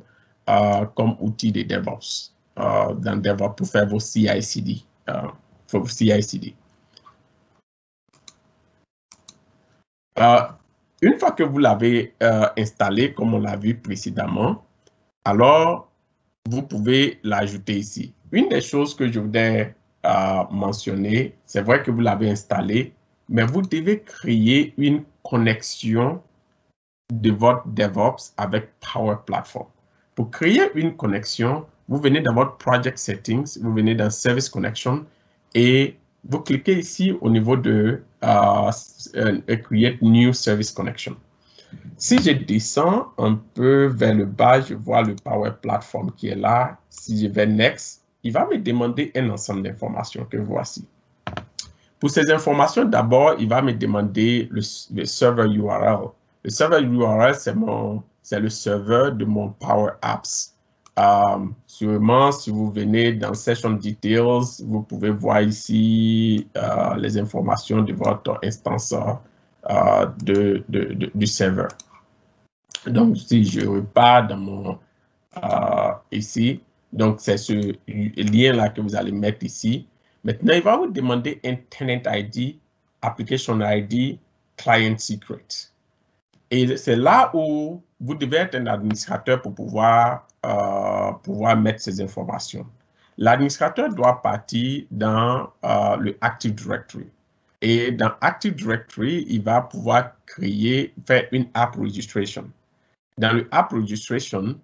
comme outil de DevOps dans DevOps pour faire vos CI/CD. Une fois que vous l'avez installé, comme on l'a vu précédemment, alors vous pouvez l'ajouter ici. Une des choses que je voudrais mentionner, c'est vrai que vous l'avez installé, mais vous devez créer une connexion de votre DevOps avec Power Platform. Pour créer une connexion, vous venez dans votre Project Settings, vous venez dans Service Connection et vous cliquez ici au niveau de Create New Service Connection. Si je descends un peu vers le bas, je vois le Power Platform qui est là. Si je vais Next, il va me demander un ensemble d'informations que voici. Pour ces informations, d'abord, il va me demander le serveur URL. Le serveur URL, c'est le serveur de mon Power Apps. Sûrement, si vous venez dans Session Details, vous pouvez voir ici les informations de votre instance du serveur. Donc, si je repars dans mon ici, donc c'est ce lien-là que vous allez mettre ici. Maintenant, il va vous demander un tenant ID, application ID, client secret. Et c'est là où vous devez être un administrateur pour pouvoir mettre ces informations. L'administrateur doit partir dans le Active Directory. Et dans Active Directory, il va pouvoir faire une app registration. Dans le app registration,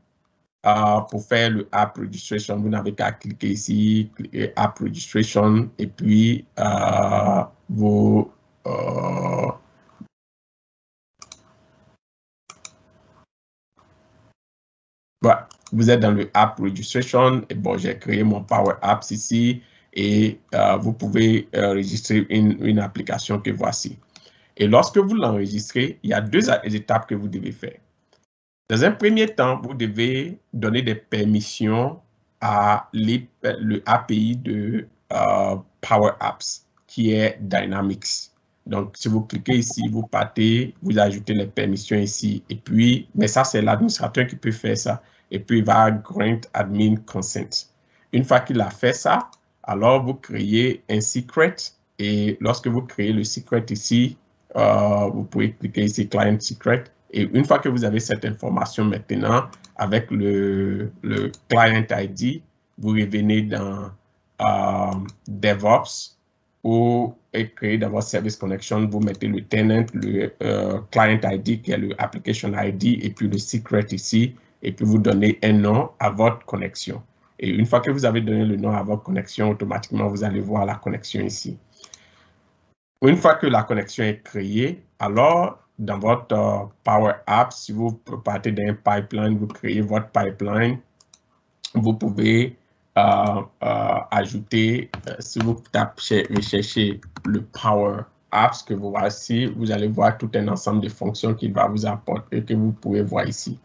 pour faire le app registration, vous n'avez qu'à cliquer ici, cliquer app registration, et puis voilà, vous êtes dans le app registration. Et bon, j'ai créé mon Power Apps ici et vous pouvez enregistrer une application que voici. Et lorsque vous l'enregistrez, il y a deux étapes que vous devez faire. Dans un premier temps, vous devez donner des permissions à le API de Power Apps, qui est Dynamics. Donc, si vous cliquez ici, vous partez, vous ajoutez les permissions ici. Et puis, mais ça, c'est l'administrateur qui peut faire ça. Et puis, il va grant admin consent. Une fois qu'il a fait ça, alors vous créez un secret. Et lorsque vous créez le secret ici, vous pouvez cliquer ici, Client Secret. Et une fois que vous avez cette information maintenant, avec le Client ID, vous revenez dans DevOps ou créer dans votre Service Connection, vous mettez le tenant, le Client ID qui est le Application ID et puis le Secret ici, et puis vous donnez un nom à votre connexion. Et une fois que vous avez donné le nom à votre connexion, automatiquement, vous allez voir la connexion ici. Une fois que la connexion est créée, alors, dans votre Power Apps, si vous partez d'un pipeline, vous créez votre pipeline, vous pouvez ajouter, si vous recherchez le Power Apps que vous voici, vous allez voir tout un ensemble de fonctions qu'il va vous apporter que vous pouvez voir ici.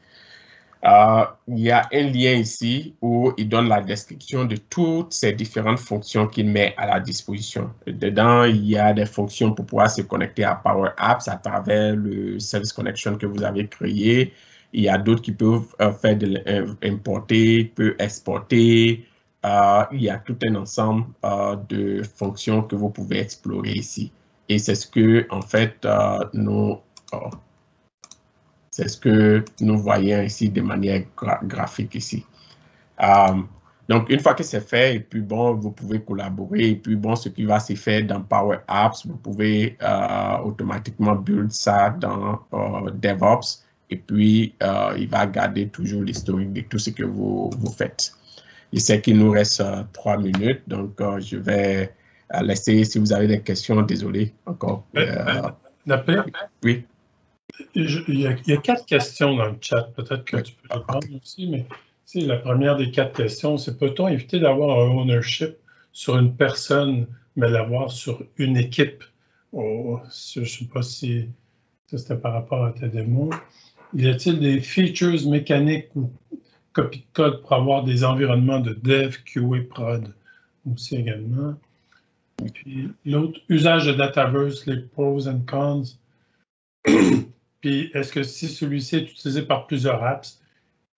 Il y a un lien ici où il donne la description de toutes ces différentes fonctions qu'il met à la disposition. Dedans, il y a des fonctions pour pouvoir se connecter à Power Apps à travers le Service Connection que vous avez créé. Il y a d'autres qui peuvent faire importer, peuvent exporter. Il y a tout un ensemble de fonctions que vous pouvez explorer ici. Et c'est ce que, en fait, C'est ce que nous voyons ici de manière graphique ici. Donc, une fois que c'est fait, et puis bon, vous pouvez collaborer, et puis bon, ce qui va se faire dans Power Apps, vous pouvez automatiquement build ça dans DevOps, et puis il va garder toujours l'historique de tout ce que vous faites. Je sais qu'il nous reste 3 minutes, donc je vais laisser, si vous avez des questions, désolé encore. Oui. Il y a 4 questions dans le chat, peut-être que tu peux répondre aussi, mais la première des 4 questions, c'est peut-on éviter d'avoir un ownership sur une personne, mais l'avoir sur une équipe? Je ne sais pas si c'était par rapport à ta démo. Y a-t-il des features mécaniques ou copies de code pour avoir des environnements de dev, QA, prod aussi également? Et puis l'autre, usage de Dataverse, les pros and cons. Puis est-ce que si celui-ci est utilisé par plusieurs apps,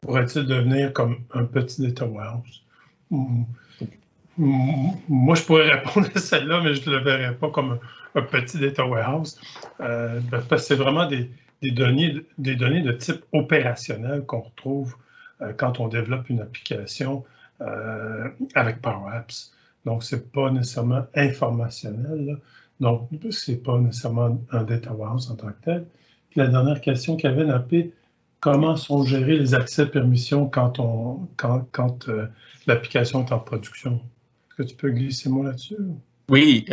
pourrait-il devenir comme un petit data warehouse? Moi, je pourrais répondre à celle-là, mais je ne le verrais pas comme un petit data warehouse. Parce que c'est vraiment des données de type opérationnel qu'on retrouve quand on développe une application avec Power Apps. Donc, ce n'est pas nécessairement informationnel, là. Donc, ce n'est pas nécessairement un data warehouse en tant que tel. Puis la dernière question, Kevin a fait, comment sont gérés les accès permissions quand l'application est en production? Est-ce que tu peux glisser moi là-dessus? Oui,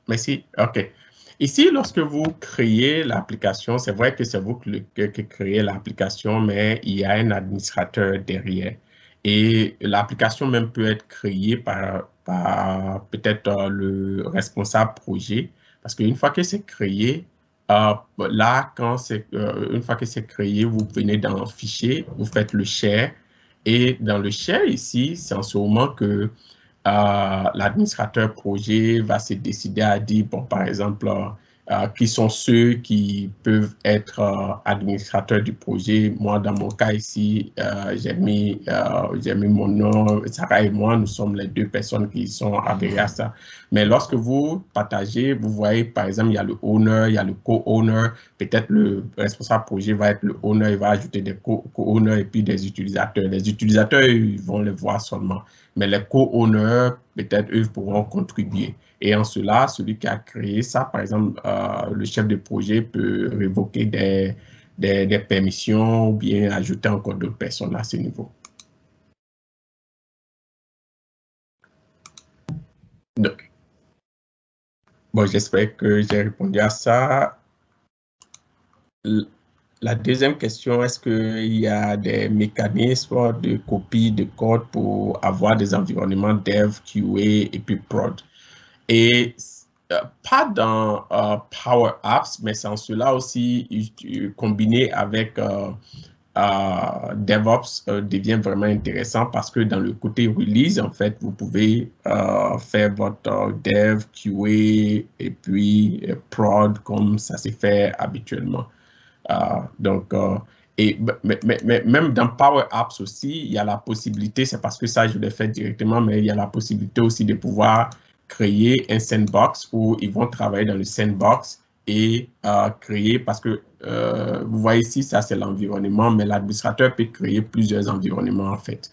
merci. OK. Ici, lorsque vous créez l'application, c'est vrai que c'est vous qui créez l'application, mais il y a un administrateur derrière. Et l'application même peut être créée par peut-être le responsable projet, parce qu'une fois que c'est créé, là, une fois que c'est créé, vous venez dans Fichier, vous faites le share, et dans le share ici, c'est en ce moment que l'administrateur projet va se décider à dire, bon, par exemple, qui sont ceux qui peuvent être administrateurs du projet. Moi, dans mon cas ici, j'ai mis mon nom, Sarah et moi, nous sommes les 2 personnes qui sont adhérées à ça. Mais lorsque vous partagez, vous voyez, par exemple, il y a le owner, il y a le co-owner. Peut-être le responsable projet va être le owner, il va ajouter des co-owners et puis des utilisateurs. Les utilisateurs, ils vont les voir seulement. Mais les co-owners, peut-être, eux, pourront contribuer. Et en cela, celui qui a créé ça, par exemple, le chef de projet peut révoquer des permissions ou bien ajouter encore d'autres personnes à ce niveau. Donc, bon, j'espère que j'ai répondu à ça. La deuxième question, est-ce qu'il y a des mécanismes de copie de code pour avoir des environnements dev, QA et puis prod? Et pas dans Power Apps, mais sans cela aussi, combiné avec DevOps devient vraiment intéressant parce que dans le côté release, en fait, vous pouvez faire votre dev, QA et puis prod comme ça se fait habituellement. Mais même dans Power Apps aussi, il y a la possibilité, c'est parce que ça, je l'ai fait directement, mais il y a la possibilité aussi de pouvoir créer un sandbox où ils vont travailler dans le sandbox et créer, parce que vous voyez ici, ça c'est l'environnement, mais l'administrateur peut créer plusieurs environnements en fait.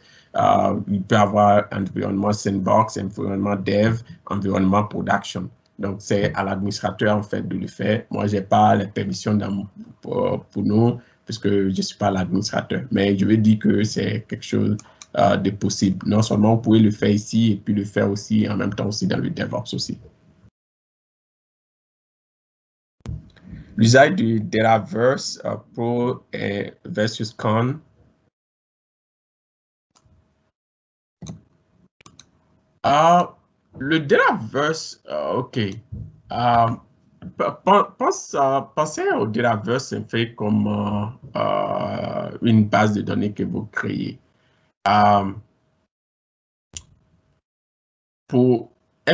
Il peut avoir un environnement sandbox, environnement dev, environnement production. Donc, c'est à l'administrateur, en fait, de le faire. Moi, je n'ai pas les permissions pour nous, puisque je ne suis pas l'administrateur. Mais je veux dire que c'est quelque chose de possible. Non seulement vous pouvez le faire ici, et puis le faire aussi en même temps aussi dans le DevOps aussi. L'usage du Dataverse Pro versus Con. Le Dataverse, OK. Pensez au Dataverse, c'est fait comme une base de données que vous créez. Elle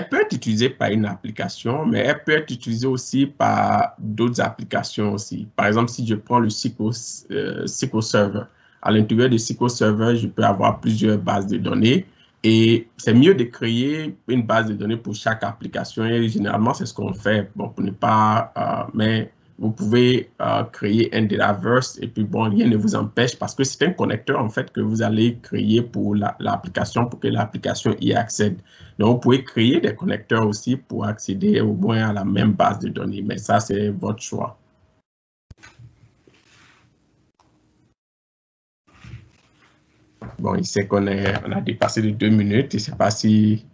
peut être utilisée par une application, mais elle peut être utilisée aussi par d'autres applications aussi. Par exemple, si je prends le SQL Server, à l'intérieur de SQL Server, je peux avoir plusieurs bases de données. Et c'est mieux de créer une base de données pour chaque application. Et généralement, c'est ce qu'on fait. Bon, pour ne pas, mais vous pouvez créer un Dataverse et puis bon, rien ne vous empêche parce que c'est un connecteur en fait que vous allez créer pour l'application pour que l'application y accède. Donc, vous pouvez créer des connecteurs aussi pour accéder au moins à la même base de données, mais ça, c'est votre choix. Bon, il sait qu'on a dépassé de 2 minutes. Je ne sais pas si,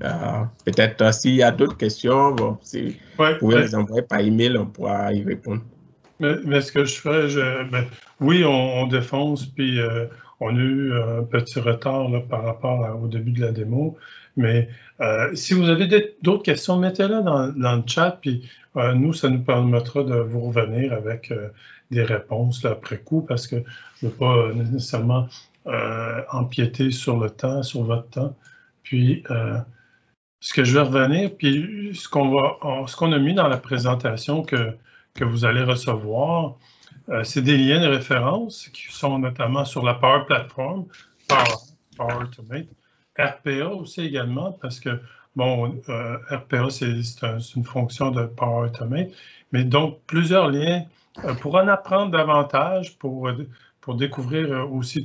peut-être, s'il y a d'autres questions, bon, si vous pouvez les envoyer par email, on pourra y répondre. Mais ce que je ferais, oui, on défonce, puis on a eu un petit retard là, par rapport au début de la démo. Mais si vous avez d'autres questions, mettez-les dans le chat, puis nous, ça nous permettra de vous revenir avec des réponses là, après coup, parce que je ne veux pas nécessairement empiéter sur le temps, sur votre temps. Puis, ce que je vais revenir, puis ce qu'on a mis dans la présentation que vous allez recevoir, c'est des liens de référence qui sont notamment sur la Power Platform, Power Automate, RPA aussi également, parce que, bon, RPA, c'est une fonction de Power Automate, mais donc plusieurs liens pour en apprendre davantage, pour découvrir aussi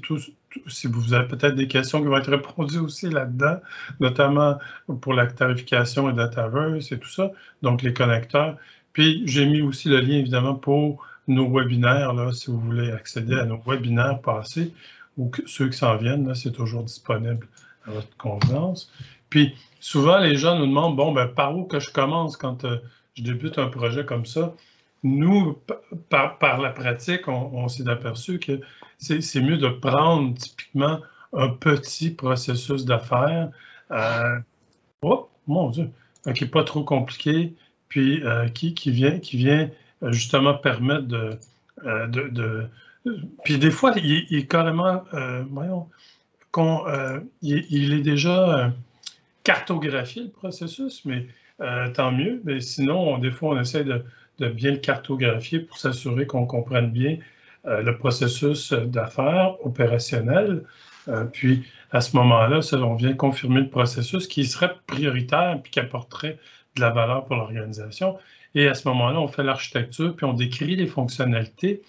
si vous avez peut-être des questions qui vont être répondues aussi là-dedans, notamment pour la tarification et Dataverse et tout ça, donc les connecteurs. Puis, j'ai mis aussi le lien, évidemment, pour nos webinaires, là, si vous voulez accéder à nos webinaires passés ou ceux qui s'en viennent, c'est toujours disponible à votre convenance. Puis, souvent, les gens nous demandent, bon, ben, par où que je commence quand je débute un projet comme ça? Nous, par la pratique, on s'est aperçu que c'est mieux de prendre typiquement un petit processus d'affaires, oh, mon Dieu, qui n'est pas trop compliqué, puis qui vient justement permettre puis des fois, il est carrément, voyons, il est déjà cartographié, le processus, mais tant mieux. Mais sinon, des fois, on essaie de bien le cartographier pour s'assurer qu'on comprenne bien le processus d'affaires opérationnel. Puis, à ce moment-là, on vient confirmer le processus qui serait prioritaire puis qui apporterait de la valeur pour l'organisation. Et à ce moment-là, on fait l'architecture puis on décrit les fonctionnalités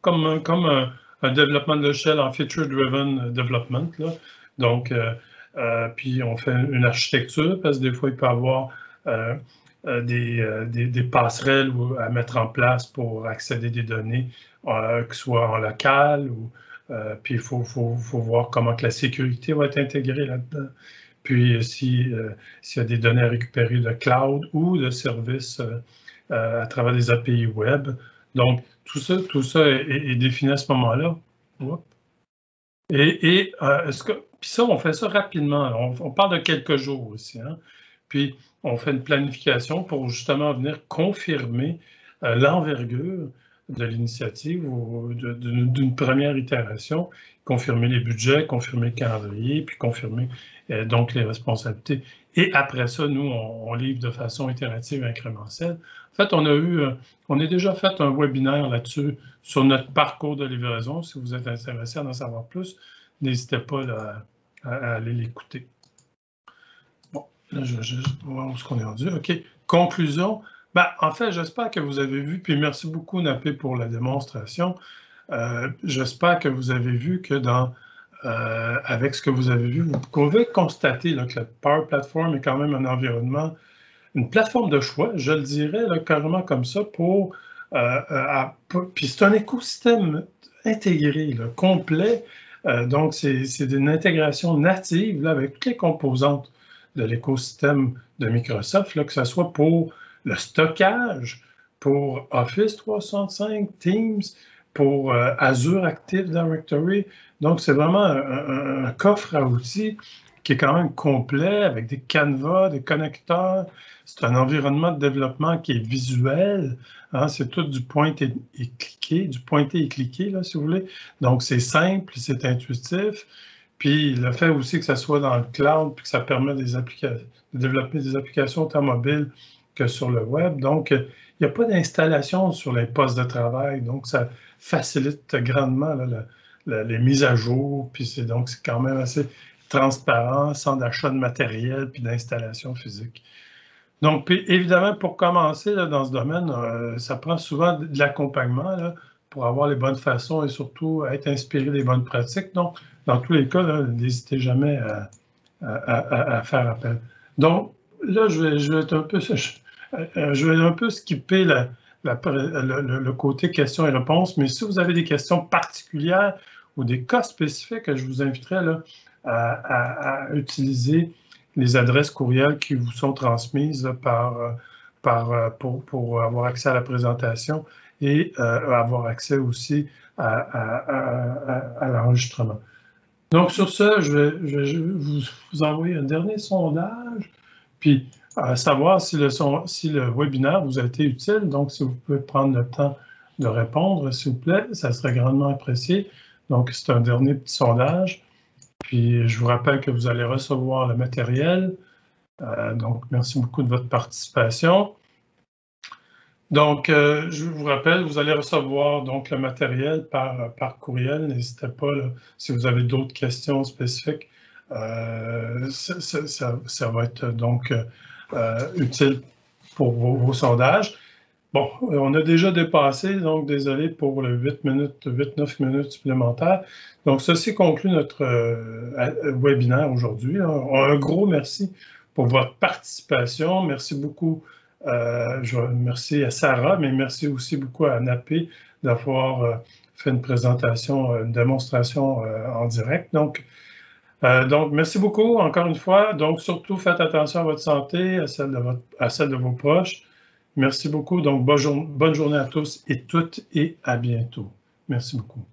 comme un développement de logiciel en feature-driven development, là. Donc, puis on fait une architecture parce que des fois, il peut y avoir des passerelles à mettre en place pour accéder des données, que ce soit en local ou puis il faut voir comment que la sécurité va être intégrée là-dedans. Puis s'il y a des données à récupérer de cloud ou de services à travers des API web. Donc, tout ça est défini à ce moment-là. Et puis ça, on fait ça rapidement. On parle de quelques jours aussi. Hein? Puis, on fait une planification pour justement venir confirmer l'envergure de l'initiative ou d'une première itération, confirmer les budgets, confirmer le calendrier, puis confirmer donc les responsabilités. Et après ça, nous, on livre de façon itérative incrémentielle. En fait, on a déjà fait un webinaire là-dessus sur notre parcours de livraison. Si vous êtes intéressé à en savoir plus, n'hésitez pas là, à aller l'écouter. Bon, là, je vais voir où est-ce qu'on est rendu. OK. Conclusion. Ben, en fait, j'espère que vous avez vu, puis merci beaucoup, Napé, pour la démonstration. J'espère que vous avez vu que avec ce que vous avez vu, vous pouvez constater là, que la Power Platform est quand même un environnement, une plateforme de choix, je le dirais là, carrément comme ça, puis c'est un écosystème intégré, là, complet. Donc, c'est une intégration native là, avec toutes les composantes de l'écosystème de Microsoft, là, que ce soit pour le stockage, pour Office 365, Teams, pour Azure Active Directory. Donc, c'est vraiment un coffre à outils qui est quand même complet avec des canevas, des connecteurs. C'est un environnement de développement qui est visuel. Hein, c'est tout du pointer et cliquer, du pointer et cliquer, là, si vous voulez. Donc, c'est simple, c'est intuitif. Puis, le fait aussi que ça soit dans le cloud, puis que ça permet de développer des applications autant mobiles que sur le web. Donc, il n'y a pas d'installation sur les postes de travail. Donc, ça facilite grandement là, les mises à jour. Puis, c'est quand même assez transparent, sans d'achat de matériel puis d'installation physique. Donc, puis, évidemment, pour commencer là, dans ce domaine, ça prend souvent de l'accompagnement pour avoir les bonnes façons et surtout être inspiré des bonnes pratiques. Donc, dans tous les cas, n'hésitez jamais à faire appel. Donc, là, je vais un peu skipper le côté questions et réponses, mais si vous avez des questions particulières ou des cas spécifiques, je vous inviterai là, à utiliser les adresses courriels qui vous sont transmises pour avoir accès à la présentation et avoir accès aussi à l'enregistrement. Donc, sur ce, je vais vous envoyer un dernier sondage, puis savoir si le webinaire vous a été utile. Donc, si vous pouvez prendre le temps de répondre, s'il vous plaît, ça serait grandement apprécié. Donc, c'est un dernier petit sondage. Puis, je vous rappelle que vous allez recevoir le matériel. Donc, merci beaucoup de votre participation. Donc, je vous rappelle, vous allez recevoir donc le matériel par courriel. N'hésitez pas, là, si vous avez d'autres questions spécifiques, ça va être donc utile pour vos sondages. Bon, on a déjà dépassé, donc désolé pour le 8-9 minutes supplémentaires. Donc, ceci conclut notre webinaire aujourd'hui. Un gros merci pour votre participation. Merci beaucoup. Merci à Sarah, mais merci aussi beaucoup à Napé d'avoir fait une présentation, une démonstration en direct. Donc, merci beaucoup encore une fois. Donc, surtout, faites attention à votre santé, à celle de vos proches. Merci beaucoup. Donc, bonne journée à tous et toutes et à bientôt. Merci beaucoup.